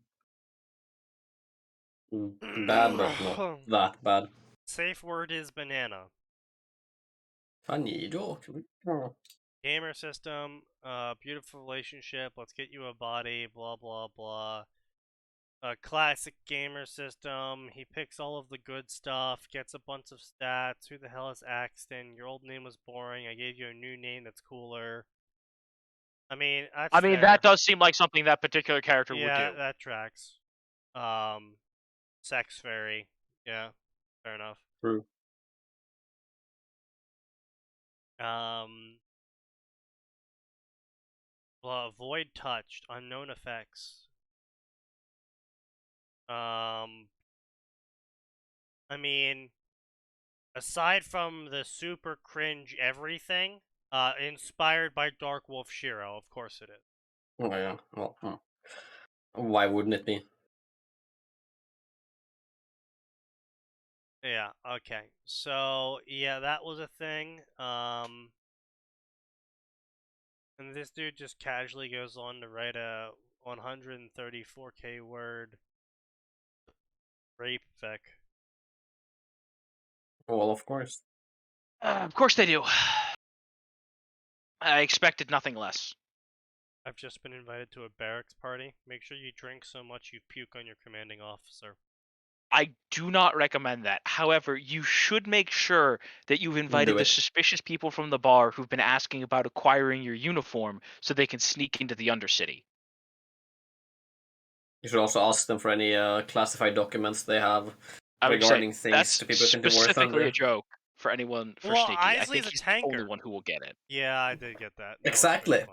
Bad, but not that bad. Safe word is banana. Funny joke. Gamer system, beautiful relationship, let's get you a body, blah blah blah. A classic gamer system, he picks all of the good stuff, gets a bunch of stats, who the hell is Axton, your old name was boring, I gave you a new name that's cooler. I mean, that's fair. that does seem like something that particular character would do. That tracks. Sex fairy, yeah, fair enough. True. Void touched, unknown effects. I mean, aside from the super cringe everything, inspired by Dark Wolf Shiro, of course it is. Oh yeah. Well, why wouldn't it be? Yeah, okay. So, yeah, that was a thing. And this dude just casually goes on to write a 134k word rape fic. Well, of course. Of course they do. I expected nothing less. I've just been invited to a barracks party. Make sure you drink so much you puke on your commanding officer. I do not recommend that. However, you should make sure that you've invited the suspicious people from the bar who've been asking about acquiring your uniform so they can sneak into the Undercity. You should also ask them for any classified documents they have regarding things to be put into War Thunder. Specifically a joke for anyone for Sneaky. I think he's the only one who will get it. Yeah, I did get that. Exactly.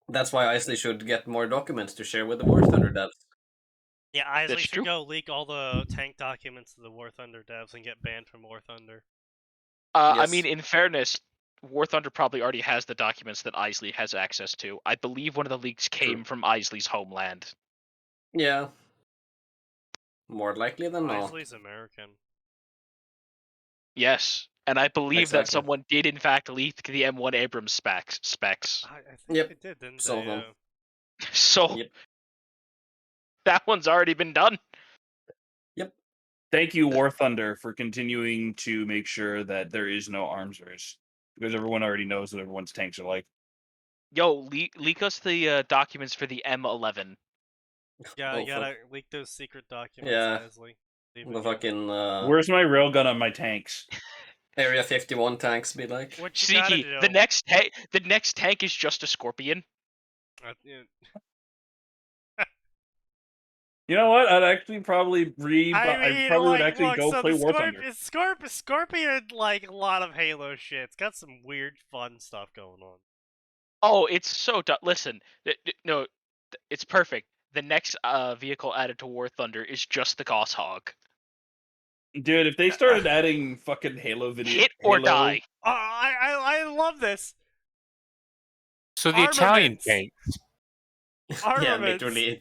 That's why Isley should get more documents to share with the War Thunder devs. Yeah, Isley should go leak all the tank documents to the War Thunder devs and get banned from War Thunder. Yes. I mean, in fairness, War Thunder probably already has the documents that Isley has access to. I believe one of the leaks came from Isley's homeland. Yeah. More likely than not. Isley's American. Yes, and I believe that someone did in fact leak the M1 Abrams specs. I think it did, didn't they? So that one's already been done. Yep. Thank you, War Thunder, for continuing to make sure that there is no arms race. Because everyone already knows what everyone's tanks are like. Yo, leak us the documents for the M11. Yeah, you gotta leak those secret documents, Isley. The fucking where's my railgun on my tanks? Area 51 tanks be like. Sneaky. The next tank is just a Scorpion. You know what? I'd actually probably I probably would actually go play War Thunder. Scorpion, like a lot of Halo shit. It's got some weird, fun stuff going on. Oh, it's so listen, no, it's perfect. The next vehicle added to War Thunder is just the Goshawk. Dude, if they started adding fucking Halo video, hit or die. I love this. So the Italian tank. Yeah, literally.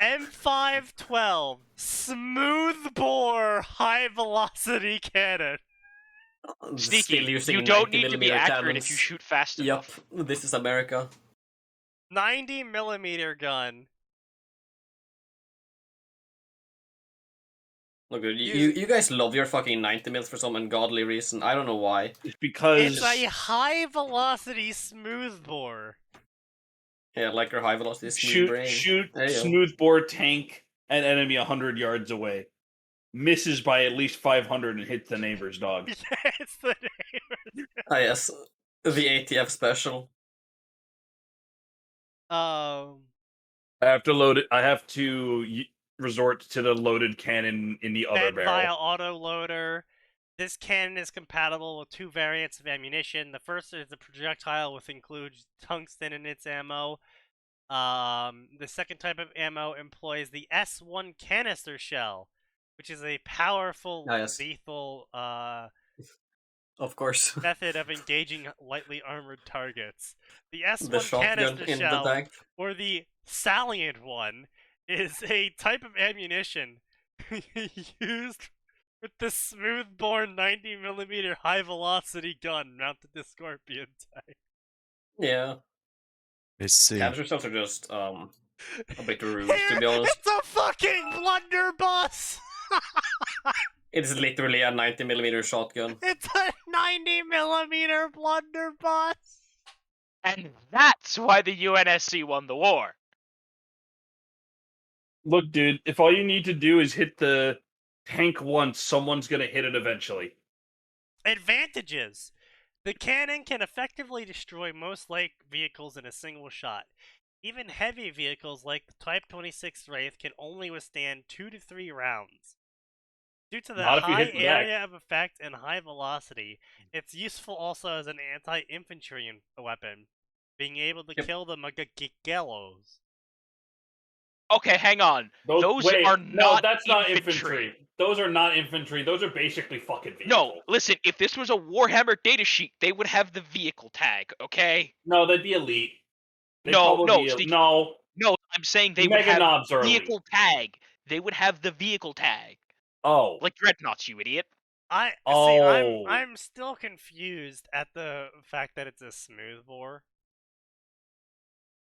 M512 smoothbore high velocity cannon. Sneaky, you don't need to be accurate if you shoot fast enough. Yep, this is America. 90mm gun. Look, you guys love your fucking 90mm for some ungodly reason. I don't know why. It's because it's a high velocity smoothbore. Yeah, like your high velocity smooth shoot smoothbore tank an enemy 100 yards away. Misses by at least 500 and hits the neighbor's dog. Yeah, it's the neighbor's. Ah, yes. The ATF special. I have to load it. I have to resort to the loaded cannon in the other barrel. Via autoloader. This cannon is compatible with two variants of ammunition. The first is a projectile which includes tungsten in its ammo. The second type of ammo employs the S1 canister shell, which is a powerful, lethal, of course, method of engaging lightly armored targets. The S1 canister shell, or the salient one, is a type of ammunition used with the smoothbore 90mm high-velocity gun mounted to Scorpion tank. Yeah. I see. Canister shells are just a bit rude, to be honest. It's a fucking blunderbuss! It's literally a 90mm shotgun. It's a 90mm blunderbuss. And that's why the UNSC won the war. Look, dude, if all you need to do is hit the tank once, someone's gonna hit it eventually. Advantages. The cannon can effectively destroy most light vehicles in a single shot. Even heavy vehicles like the Type 26 Wraith can only withstand 2 to 3 rounds. Due to the Not if you high hit the back. area of effect and high velocity, it's useful also as an anti-infantry weapon, being able to kill the Magagellos. Okay, hang on. Those are not that's not infantry. Those are not infantry. Those are basically fucking vehicles. No, listen, if this was a Warhammer datasheet, they would have the vehicle tag, okay? No, they'd be elite. No, no. I'm saying they would Mega have knobs are vehicle tag. They would have the vehicle tag. Oh. Like Dreadnoughts, you idiot. I'm still confused at the fact that it's a smoothbore.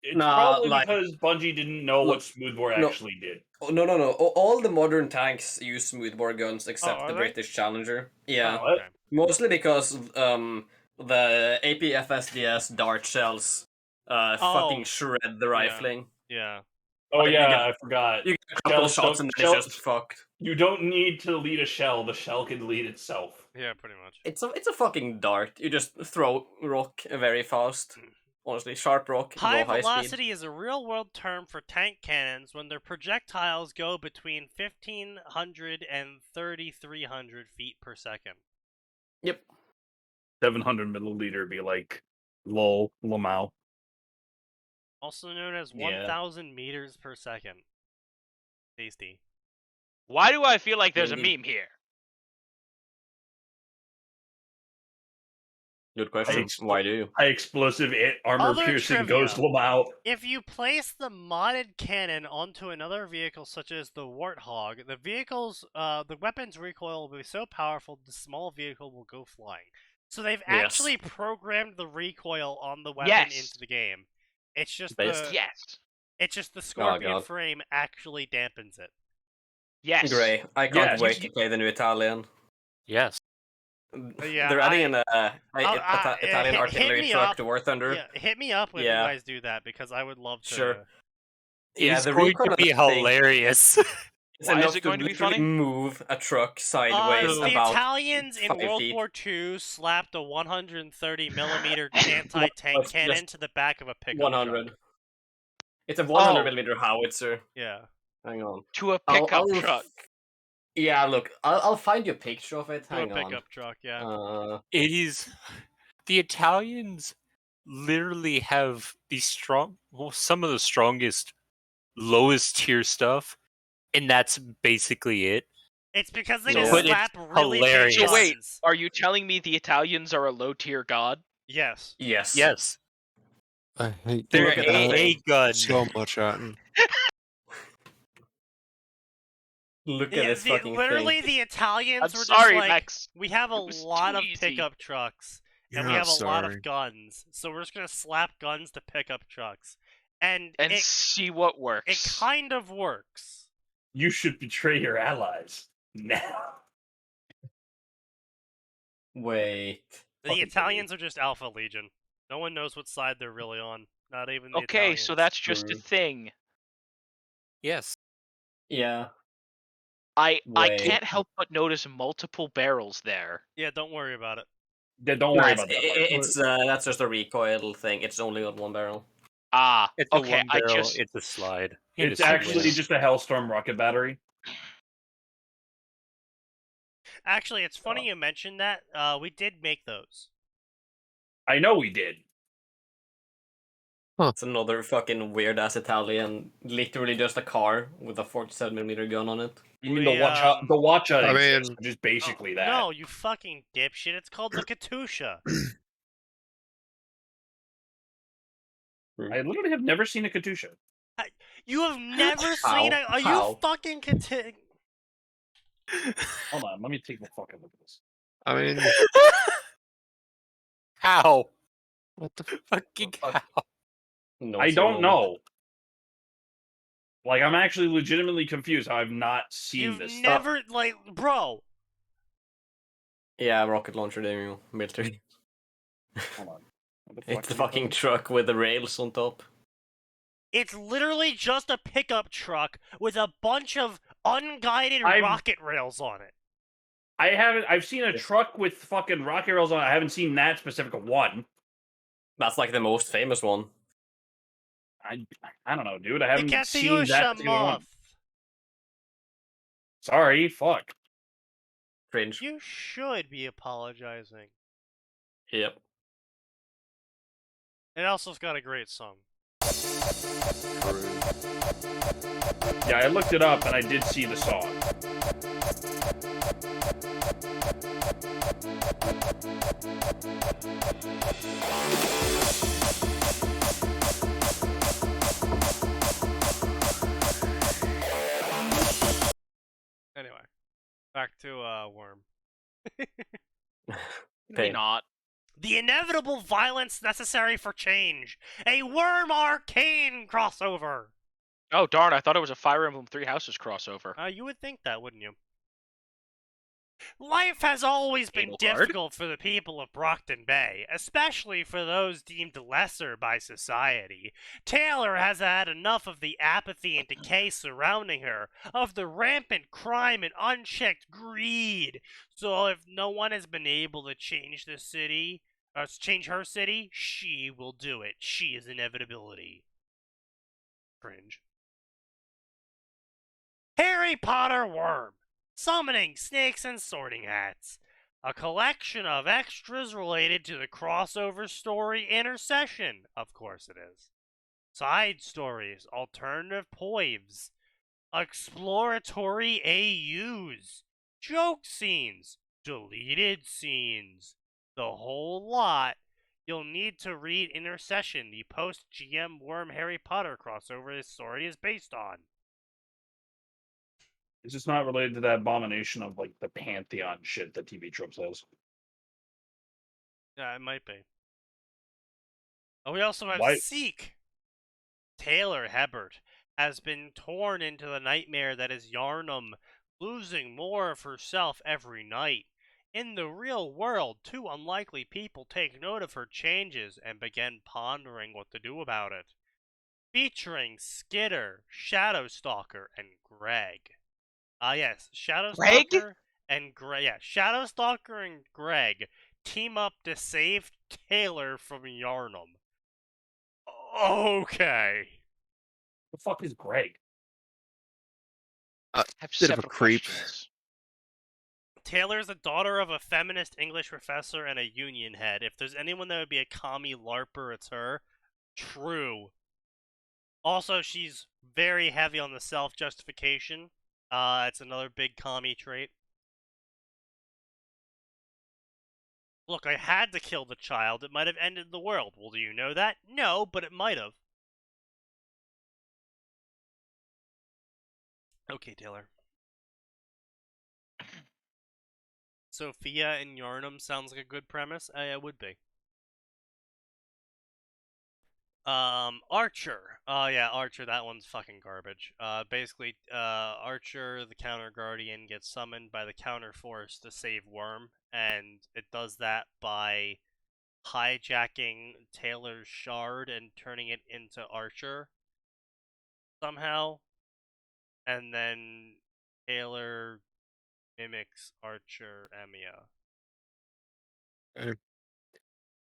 It's probably because Bungie didn't know what smoothbore actually did. No. All the modern tanks use smoothbore guns except the British Challenger. Yeah. Oh, okay. Mostly because the APFSDS dart shells fucking shred the rifling. Yeah. Oh yeah, I forgot. You get a couple shots and then it's just fucked. You don't need to lead a shell. The shell can lead itself. Yeah, pretty much. It's a fucking dart. You just throw rock very fast. Honestly, sharp rock, high go high velocity speed. is a real-world term for tank cannons when their projectiles go between 1,500 and 3,300 feet per second. Yep. 700 milliliter be like lol, lamau. Also known as 1,000 meters per second. Tasty. Why do I feel like there's a meme here? Good question. Why do you? High explosive armor piercing trivia. goes lamau. If you place the modded cannon onto another vehicle, such as the Warthog, the weapon's recoil will be so powerful the small vehicle will go flying. So they've actually programmed the recoil on the weapon into the game. It's just it's just the Scorpion frame actually dampens it. Yes. Gray. I can't wait to play the new Italian. Yes. Yeah, they're adding an Italian artillery truck to War Thunder. Yeah, hit me up when you guys do that because I would love to. Sure. It's going to be hilarious. It's enough to literally move a truck sideways the about Italians in 5 World feet. War II slapped a 130mm anti-tank cannon to the back of a pickup 100. truck. It's a 100mm howitzer. Yeah. Hang on. To a pickup truck. Yeah, look, I'll find you a picture of it. Hang on. A pickup truck, yeah. It is. The Italians literally have some of the strongest, lowest tier stuff, and that's basically it. It's because they just slap really hilarious. big guns. So wait, are you telling me the Italians are a low tier god? Yes. Yes. I hate They're a gun. So much, Atin. Look at this fucking literally, thing. the Italians were sorry, just like, Max. we have a lot of easy. pickup trucks, and You're we have not a lot sorry. of guns, so we're just gonna slap guns to pickup trucks, and see what works. It kind of works. You should betray your allies now. Wait. The Italians are just Alpha Legion. No one knows what side they're really on. Not even the Okay, Italians. so that's just a thing. Yes. Yeah. I can't help but notice multiple barrels there. Yeah, don't worry about it. Yeah, don't worry about that. It's that's just a recoil thing. It's only on one barrel. Ah, It's okay. a one barrel, it's a slide. It's actually just a Hellstorm rocket battery. Actually, it's funny you mentioned that. We did make those. I know we did. It's another fucking weird ass Italian. Literally just a car with a 47mm gun on it. You mean the Watcha? I mean, which is basically that. No, you fucking dipshit. It's called the Katusha. I literally have never seen a Katusha. You have never seen it? Are you fucking Hold on, let me take the fucking look at this. I mean, How? what the Fucking how? No, I don't know. Like, I'm actually legitimately confused how I've not seen You've this never, stuff. bro. Yeah, rocket launcher demo military. Hold on. What the fuck It's the are you fucking talking- truck with the rails on top. It's literally just a pickup truck with a bunch of unguided I'm- rocket rails on it. I've seen a truck with fucking rocket rails on it. I haven't seen that specific one. That's like the most famous one. I don't know, dude. I Det haven't kan inte seen göra that particular one. moth. Sorry, fuck. Cringe. You should be apologizing. Yep. It also's got a great song. Yeah, I looked it up and I did see the song. Anyway, back to Worm. Maybe not. The inevitable violence necessary for change. A Worm Arcane crossover. Oh darn! I thought it was a Fire Emblem Three Houses crossover. You would think that, wouldn't you? Life has always been Anal card? difficult for the people of Brockton Bay, especially for those deemed lesser by society. Taylor has had enough of the apathy and decay surrounding her, of the rampant crime and unchecked greed. So if no one has been able to change the city, or change her city, she will do it. She is inevitability. Cringe. Harry Potter Worm. Summoning Snakes and Sorting Hats. A collection of extras related to the crossover story Intercession. Of course it is. Side stories, alternative poems, exploratory AUs, joke scenes, deleted scenes. The whole lot. You'll need to read Intercession, the post-GM Worm Harry Potter crossover this story is based on. It's just not related to that abomination of like the Pantheon shit that TV Trope says. Yeah, it might be. Oh, we also have Why- Seek. Taylor Hebert has been torn into the nightmare that is Yarnum, losing more of herself every night. In the real world, two unlikely people take note of her changes and begin pondering what to do about it. Featuring Skitter, Shadowstalker, and Greg. Yes, Shadowstalker and Greg. Yeah, Shadowstalker and Greg team up to save Taylor from Yarnum. Okay. The fuck is Greg? Have Bit of a several creep. questions. Taylor's the daughter of a feminist English professor and a union head. If there's anyone that would be a commie LARPer, it's her. True. Also, she's very heavy on the self-justification. It's another big commie trait. Look, I had to kill the child. It might have ended the world. Well, do you know that? No, but it might have. Okay, Taylor. Sophia and Yarnum sounds like a good premise. It would be. Archer. Oh yeah, Archer, that one's fucking garbage. Basically, Archer, the counter guardian, gets summoned by the counter force to save Worm, and it does that by hijacking Taylor's shard and turning it into Archer somehow. And then Taylor mimics Archer Emiya.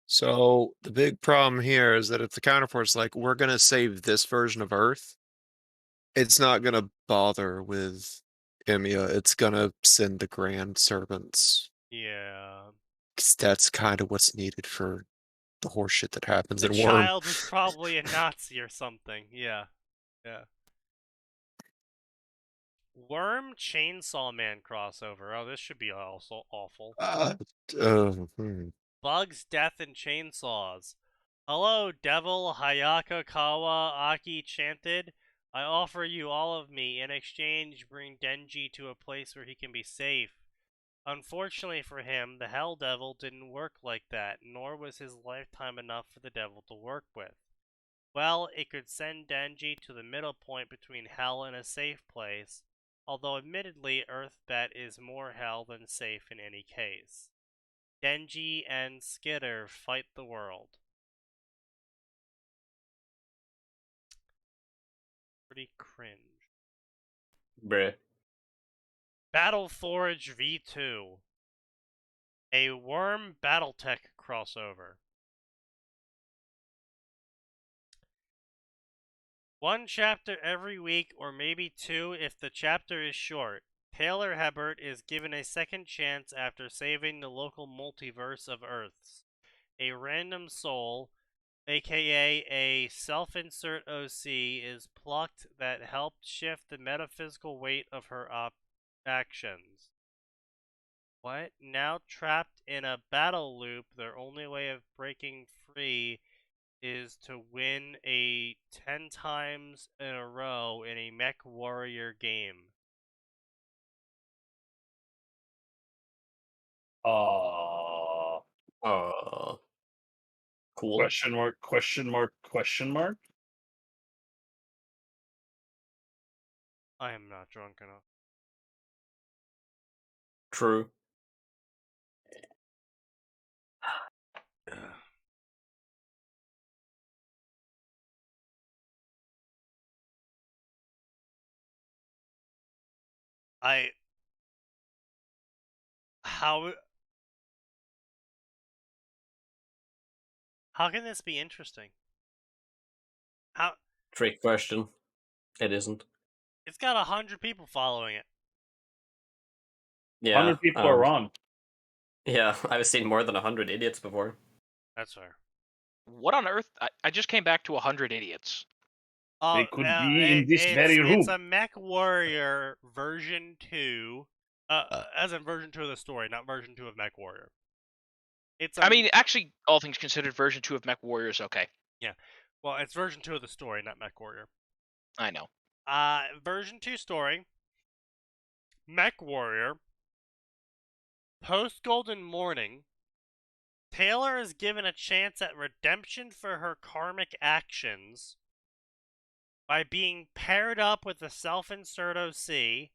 So the big problem here is that if the counterfort's like, we're gonna save this version of Earth, it's not gonna bother with Emiya. It's gonna send the Grand Servants. Yeah. 'Cause that's kind of what's needed for the horseshit that happens The in Worm. child was probably a Nazi or something. Yeah. Yeah. Worm Chainsaw Man crossover. Oh, this should be also awful. Bugs, Death, and Chainsaws. Hello, Devil Hayaka Kawa Aki chanted. I offer you all of me. In exchange, bring Denji to a place where he can be safe. Unfortunately for him, the Hell Devil didn't work like that, nor was his lifetime enough for the devil to work with. Well, it could send Denji to the middle point between hell and a safe place. although admittedly Earthbet is more hell than safe in any case. Denji and Skitter fight the world. Pretty cringe. Bruh. Battleforge V2. A Worm Battletech crossover. One chapter every week, or maybe two if the chapter is short. Taylor Hebert is given a second chance after saving the local multiverse of Earths. A random soul, aka a self-insert OC, is plucked that helped shift the metaphysical weight of her actions. What? Now trapped in a battle loop, their only way of breaking free is to win a 10 times in a row in a Mech Warrior game. Cool. Question mark, question mark, question mark? I am not drunk enough. True. How can this be interesting? How? Trick question. It isn't. It's got 100 people following it. Yeah. 100 people are wrong. Yeah, I've seen more than 100 idiots before. That's fair. What on earth? I just came back to 100 idiots. They could be in this very room. It's a Mech Warrior version 2. As in version 2 of the story, not version 2 of Mech Warrior. I mean, actually, all things considered, version 2 of Mech Warrior is okay. Yeah. Well, it's version 2 of the story, not Mech Warrior. I know. Version 2 story. Mech Warrior. Post Golden Morning. Taylor is given a chance at redemption for her karmic actions by being paired up with a self-insert OC,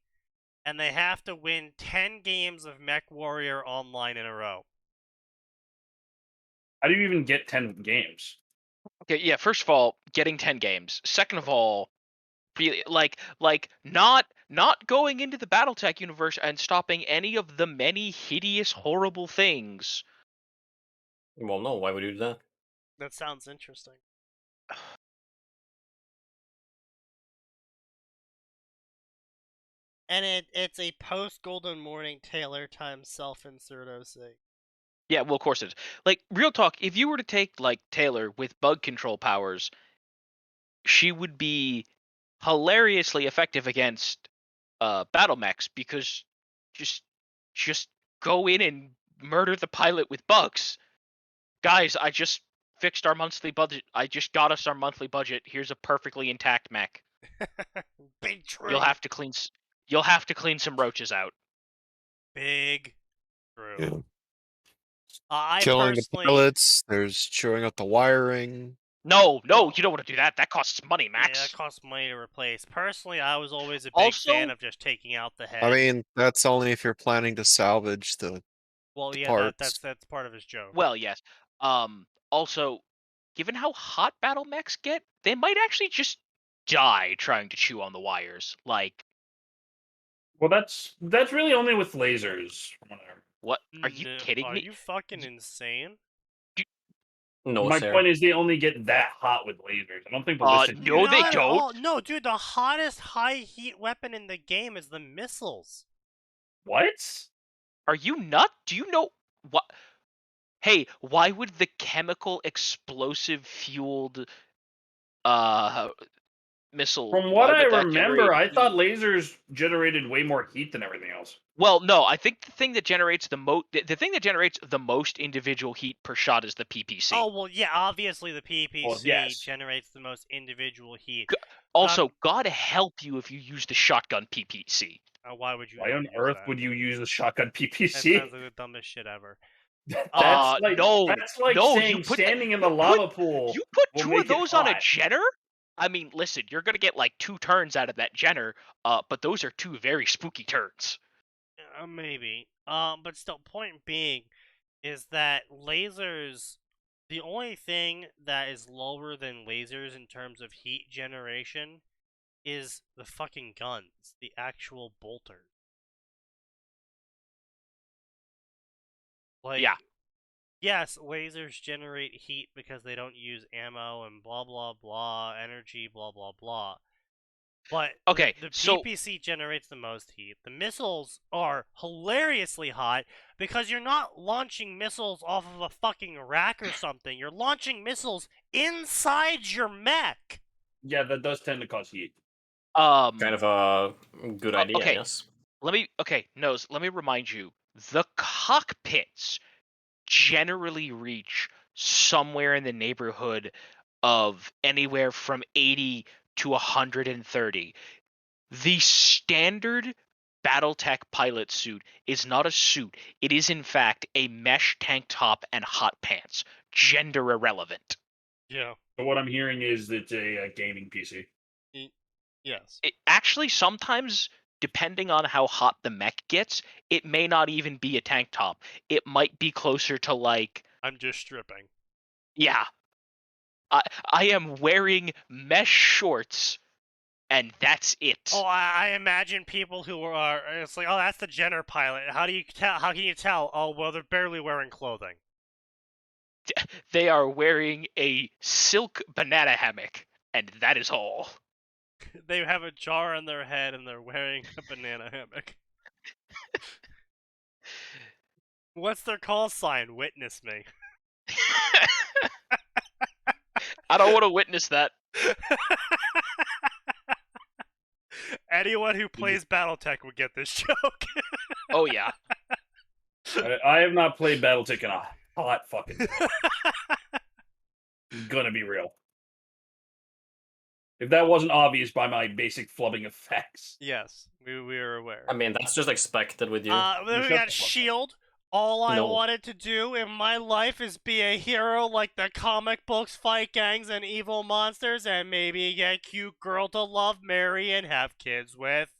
and they have to win 10 games of Mech Warrior online in a row. How do you even get 10 games? Okay, yeah, first of all, getting 10 games. Second of all, really, like not going into the Battletech universe and stopping any of the many hideous, horrible things. Well, no, why would you do that? That sounds interesting. And it's a post Golden Morning Taylor times self-insert OC. Yeah, well, of course it is. Like, real talk, if you were to take, like, Taylor with bug control powers, she would be hilariously effective against battle mechs, because just go in and murder the pilot with bugs. Guys, I just fixed our monthly budget. I just got us our monthly budget. Here's a perfectly intact mech. Big true. You'll have to clean some roaches out. Big true. Yeah. I Killing personally... the pilots, there's chewing up the wiring. No, you don't want to do that. That costs money, Max. Yeah, that costs money to replace. Personally, I was always a big fan of just taking out the head. I mean, that's only if you're planning to salvage the parts. That's part of his joke. Well, yes. Also, given how hot battle mechs get, they might actually just die trying to chew on the wires. Like, well, that's really only with lasers. What? Are you kidding me? Are you fucking insane? No, my sir. point is they only get that hot with lasers. I don't think ballistic. No, they don't. No, dude, the hottest high heat weapon in the game is the missiles. What? Are you nuts? Do you know what? Hey, why would the chemical explosive fueled missile? From what I remember, I thought lasers generated way more heat than everything else. Well, no, I think the thing that generates the most individual heat per shot is the PPC. Oh well, yeah, obviously the PPC generates the most individual heat. Also, God help you if you use the shotgun PPC. Why would you? Why on earth would you use the shotgun PPC? That sounds like the dumbest shit ever. That's like saying standing in the lava pool. You put two of those on a Jenner? I mean, listen, you're gonna get like 2 turns out of that Jenner, but those are 2 very spooky turns. Maybe. But still, point being is that lasers. The only thing that is lower than lasers in terms of heat generation is the fucking guns, the actual bolters. Like, Yeah. yes, lasers generate heat because they don't use ammo and blah blah blah, energy, blah blah blah. But Okay, the so PPC generates the most heat. The missiles are hilariously hot because you're not launching missiles off of a fucking rack or something. You're launching missiles inside your mech. Yeah, that does tend to cause heat. Kind of a good idea, okay. yes. Let me remind you, the cockpits generally reach somewhere in the neighborhood of anywhere from 80 to 130. The standard Battletech pilot suit is not a suit. It is in fact a mesh tank top and hot pants. Gender irrelevant. Yeah. So what I'm hearing is it's a gaming PC. Yes. It actually sometimes, depending on how hot the mech gets, it may not even be a tank top. It might be closer to like, I'm just stripping. yeah, I am wearing mesh shorts, and that's it. Oh, I imagine people who are. It's like, oh, that's the Jenner pilot. How do you tell? How can you tell? Oh, well, they're barely wearing clothing. They are wearing a silk banana hammock, and that is all. They have a jar on their head and they're wearing a banana hammock. What's their call sign? Witness me. I don't want to witness that. Anyone who plays BattleTech would get this joke. Oh yeah. I have not played BattleTech in a hot fucking day. Gonna be real. If that wasn't obvious by my basic flubbing effects. Yes, we are aware. I mean, that's just expected with you. Then we shut got the fuck up. Shield. All I No. wanted to do in my life is be a hero like the comic books, fight gangs and evil monsters, and maybe get a cute girl to love, marry, and have kids with.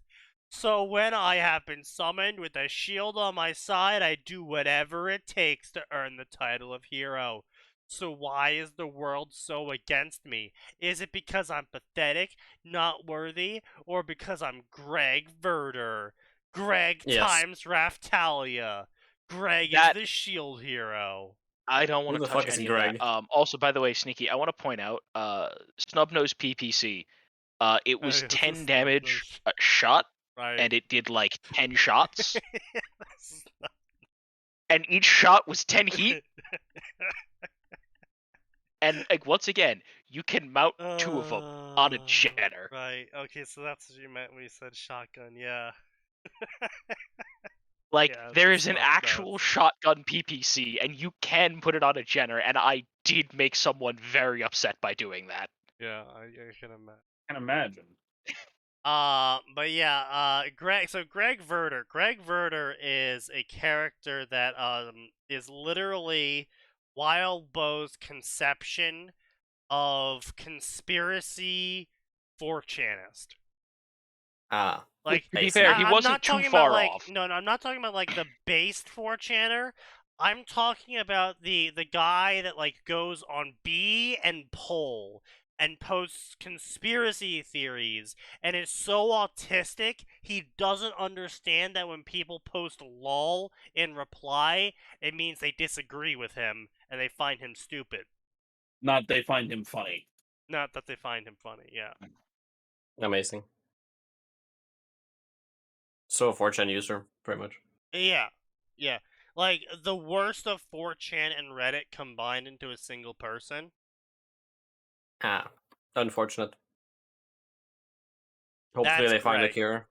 So when I have been summoned with a shield on my side, I do whatever it takes to earn the title of hero. So why is the world so against me? Is it because I'm pathetic, not worthy, or because I'm Greg Verder? Greg Yes. times Raftalia. Greg That- is the shield hero. I don't want Who to the touch fuck is any Greg? of that. Also, by the way, Sneaky, I want to point out, Snubnose PPC, it was Yes, 10 it's damage Snubnose. a shot, Right. and it did like 10 shots, and each shot was 10 heat. And like once again, you can mount 2 of them on a Jenner. Right. Okay, so that's what you meant when you said shotgun. Yeah. Like Yeah, there is an Snubnose. actual shotgun PPC, and you can put it on a Jenner, and I did make someone very upset by doing that. Yeah, I can imagine. Can imagine. But yeah, Greg. So Greg Verder. Greg Verder is a character that is literally Wildbow's conception of conspiracy 4chanist. Ah. Like, To be I fair, see. he I'm wasn't not too talking far about like off. no, I'm not talking about like the based 4chaner. I'm talking about the guy that like goes on B and Poll and posts conspiracy theories and is so autistic he doesn't understand that when people post lol in reply, it means they disagree with him and they find him stupid. Not they find him funny. Not that they find him funny, yeah. Amazing. So a 4chan user, pretty much. Yeah. Yeah. Like, the worst of 4chan and Reddit combined into a single person. Ah. Unfortunate. Hopefully That's they find a Greg. cure.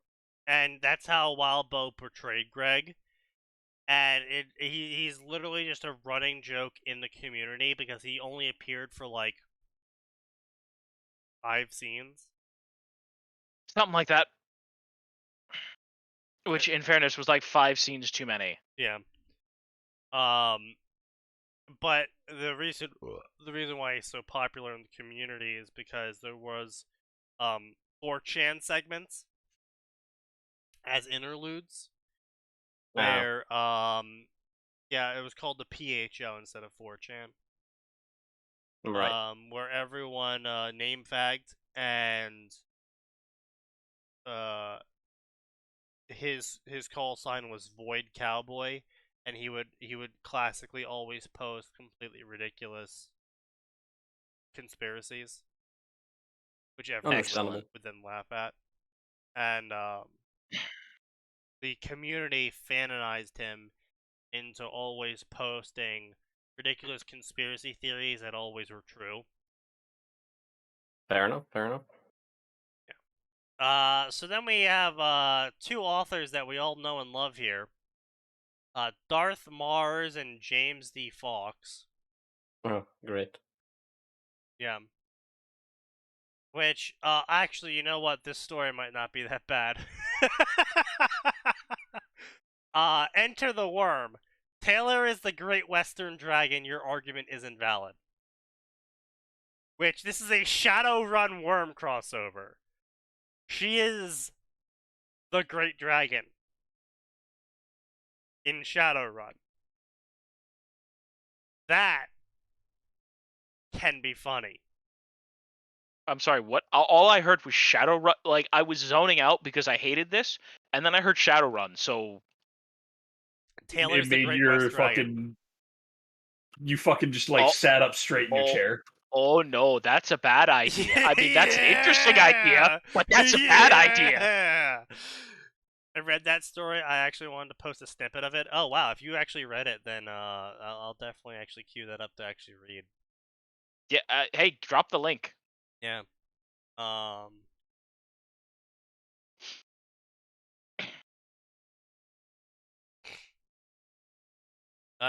And that's how Wildbow portrayed Greg. And he's literally just a running joke in the community because he only appeared for, like, 5 scenes. Something like that. Which, in fairness, was like 5 scenes too many. Yeah. But the reason why he's so popular in the community is because there was 4chan segments as interludes where yeah, it was called the PHO instead of 4chan. Right. Where everyone name fagged and his call sign was Void Cowboy, and he would classically always post completely ridiculous conspiracies, which everyone Understandable. would then laugh at, and the community fanonized him into always posting ridiculous conspiracy theories that always were true. Fair enough. Fair enough. So then we have two authors that we all know and love here. Darth Mars and James D. Fox. Oh, great. Yeah. Which, actually, you know what? This story might not be that bad. Enter the Worm. Taylor is the Great Western Dragon. Your argument is invalid. Which, this is a Shadowrun Worm crossover. She is the Great Dragon in Shadowrun. That can be funny. I'm sorry, what? All I heard was Shadowrun. Like, I was zoning out because I hated this, and then I heard Shadowrun, so... Taylor's It the made Great your West Dragon. fucking... You fucking just, like, sat up straight in your chair. Oh no, that's a bad idea. I mean, that's an interesting idea, but that's a bad idea. I read that story. I actually wanted to post a snippet of it. Oh wow, if you actually read it, then I'll definitely actually queue that up to actually read. Yeah, hey, drop the link. Yeah. A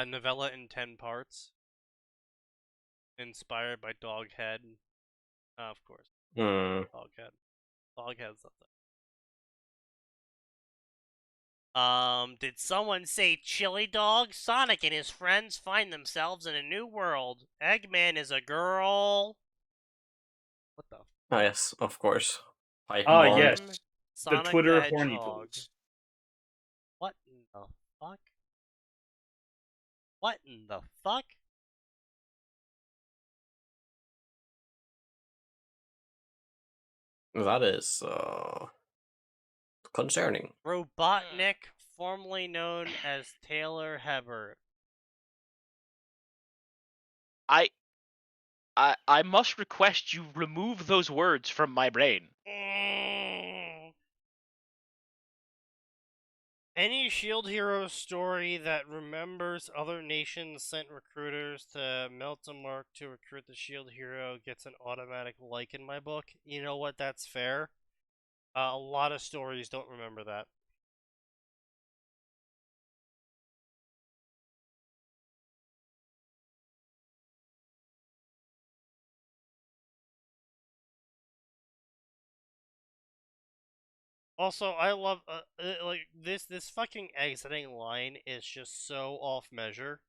novella in 10 parts. Inspired by Doghead. Of course. Doghead. Doghead's something. Did someone say chili dog? Sonic and his friends find themselves in a new world. Eggman is a girl. What the? Oh, yes, of course. Yes. Sonic the Twitter the horny Hedgehog. tweets. What in the fuck? What in the fuck? That is, concerning. Robotnik, formerly known as Taylor Hebert. I must request you remove those words from my brain. Any Shield hero story that remembers other nations sent recruiters to Meltamark to recruit the Shield hero gets an automatic like in my book. You know what? That's fair. A lot of stories don't remember that. Also, I love like this fucking exiting line is just so off measure.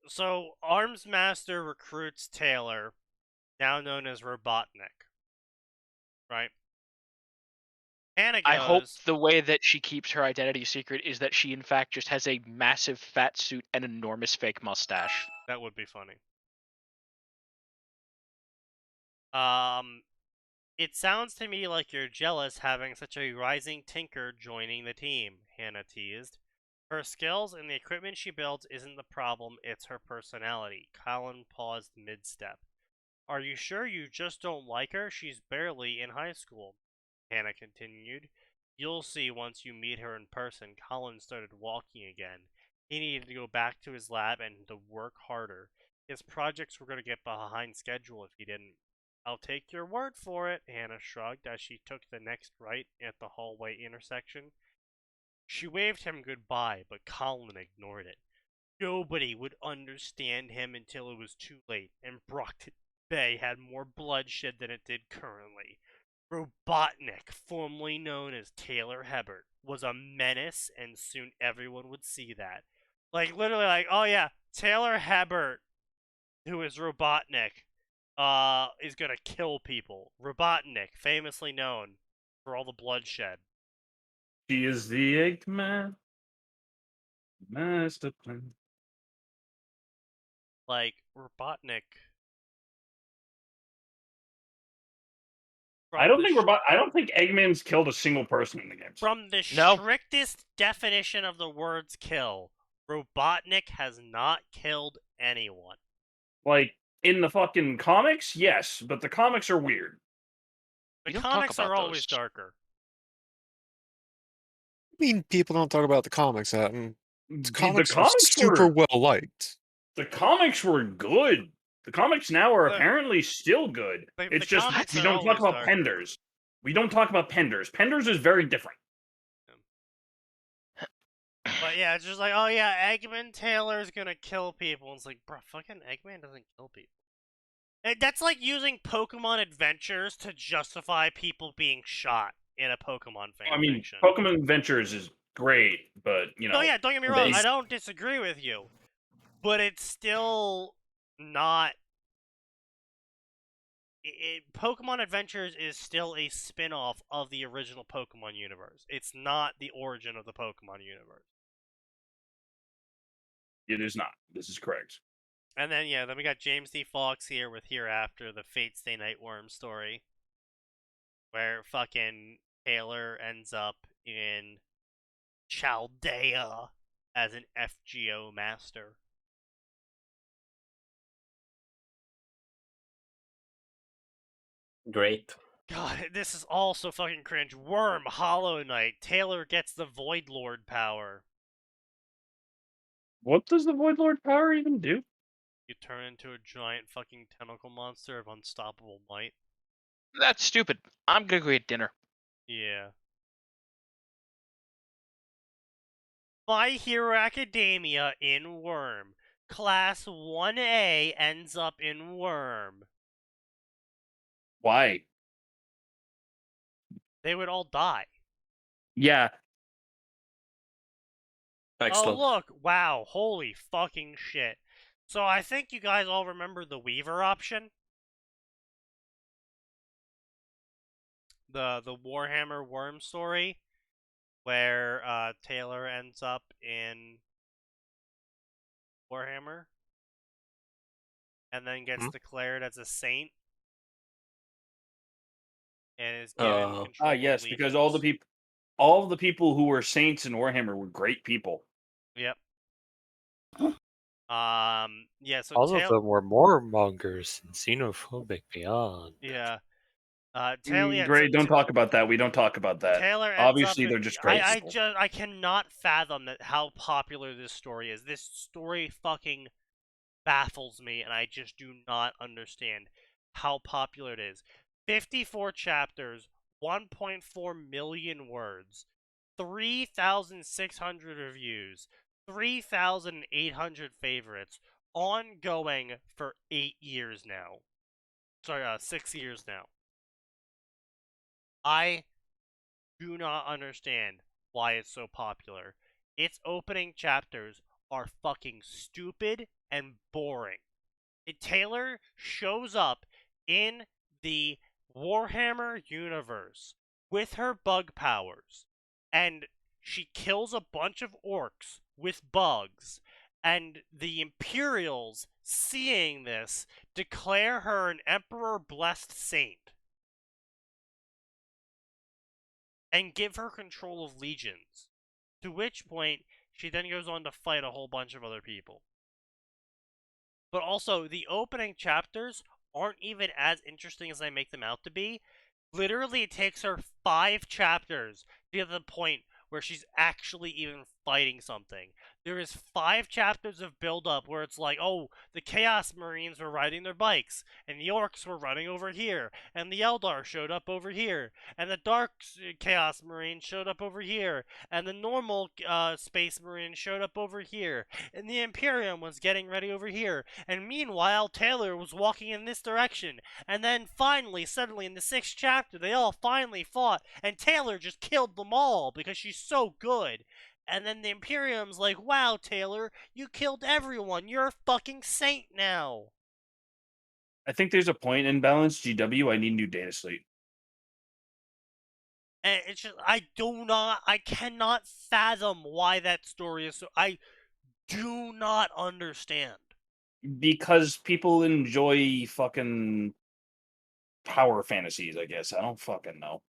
So Arms Master recruits Taylor, now known as Robotnik. Right? Hannah goes, I hope the way that she keeps her identity secret is that she in fact just has a massive fat suit and enormous fake mustache. That would be funny. It sounds to me like you're jealous having such a rising tinker joining the team, Hannah teased. Her skills and the equipment she builds isn't the problem, it's her personality. Colin paused mid-step. Are you sure you just don't like her? She's barely in high school. Hannah continued. You'll see once you meet her in person. Colin started walking again. He needed to go back to his lab and to work harder. His projects were going to get behind schedule if he didn't. I'll take your word for it, Hannah shrugged as she took the next right at the hallway intersection. She waved him goodbye, but Colin ignored it. Nobody would understand him until it was too late, and Brock Bay had more bloodshed than it did currently. Robotnik, formerly known as Taylor Hebert, was a menace, and soon everyone would see that. Like, literally, like, oh yeah, Taylor Hebert, who is Robotnik, is gonna kill people. Robotnik, famously known for all the bloodshed. She is the Eggman. Master plan. Like, Robotnik. I don't think Eggman's killed a single person in the game. From the No. strictest definition of the words kill, Robotnik has not killed anyone. Like, in the fucking comics, yes, but the comics are weird. The We don't talk comics are about always those. darker. I mean, people don't talk about the comics. The comics are comics super were- well liked. The comics were good. The comics now are The- apparently still good. the It's just comics we are don't talk always about darker. Penders. We don't talk about Penders. Penders is very different. But yeah, it's just like, oh yeah, Eggman Taylor's gonna kill people. And it's like, bro, fucking Eggman doesn't kill people. That's like using Pokemon Adventures to justify people being shot in a Pokemon fanfiction. I mean, Pokemon Adventures is great, but you know. Oh yeah, don't get me wrong, I don't disagree with you. But it's still not... Pokemon Adventures is still a spin-off of the original Pokemon universe. It's not the origin of the Pokemon universe. It is not. This is correct. And then, yeah, then we got James D. Fox here with Hereafter, the Fate Stay Night Worm story. Where fucking Taylor ends up in Chaldea as an FGO master. Great. God, this is all so fucking cringe. Worm, Hollow Knight, Taylor gets the Void Lord power. What does the Void Lord power even do? You turn into a giant fucking tentacle monster of unstoppable might. That's stupid. I'm gonna go eat dinner. Yeah. My Hero Academia in Worm. Class 1A ends up in Worm. Why? They would all die. Yeah. Excellent. Oh, look. Wow. Holy fucking shit. So I think you guys all remember the Weaver option? The Warhammer Worm story? Where Taylor ends up in Warhammer? And then gets declared as a saint? And is given control of yes, because all the people who were saints in Warhammer were great people. Yep. Yeah, so All of them were warmongers and xenophobic beyond. Yeah. Taylor, Great, don't talk about that. We don't talk about that. Taylor ends Obviously, up they're just great I people. I cannot fathom that how popular this story is. This story fucking baffles me, and I just do not understand how popular it is. 54 chapters, 1.4 million words, 3,600 reviews, 3,800 favorites, ongoing for 8 years now. Sorry, 6 years now. I do not understand why it's so popular. Its opening chapters are fucking stupid and boring. Taylor shows up in the Warhammer universe with her bug powers, and she kills a bunch of orcs with bugs, and the Imperials, seeing this, declare her an Emperor-blessed saint and give her control of legions, to which point she then goes on to fight a whole bunch of other people. But also, the opening chapters aren't even as interesting as I make them out to be. Literally, it takes her 5 chapters to get to the point where she's actually even fighting something. There is 5 chapters of build-up where it's like, oh, the Chaos Marines were riding their bikes, and the Orcs were running over here, and the Eldar showed up over here, and the Dark Chaos Marines showed up over here, and the normal Space Marines showed up over here, and the Imperium was getting ready over here, and meanwhile Taylor was walking in this direction, and then finally, suddenly in the 6th chapter, they all finally fought, and Taylor just killed them all because she's so good. And then the Imperium's like, wow, Taylor, you killed everyone. You're a fucking saint now. I think there's a point in balance. GW, I need new data slate. And it's just, I cannot fathom why that story is so, I do not understand. Because people enjoy fucking power fantasies, I guess. I don't fucking know.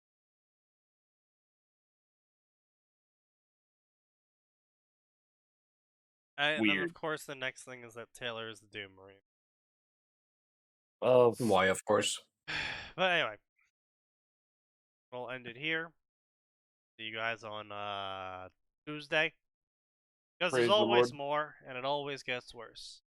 And then, of course, the next thing is that Taylor is the Doom Marine. Why, of course. But anyway, we'll end it here. See you guys on Tuesday. Because Praise there's the always Lord. more, and it always gets worse.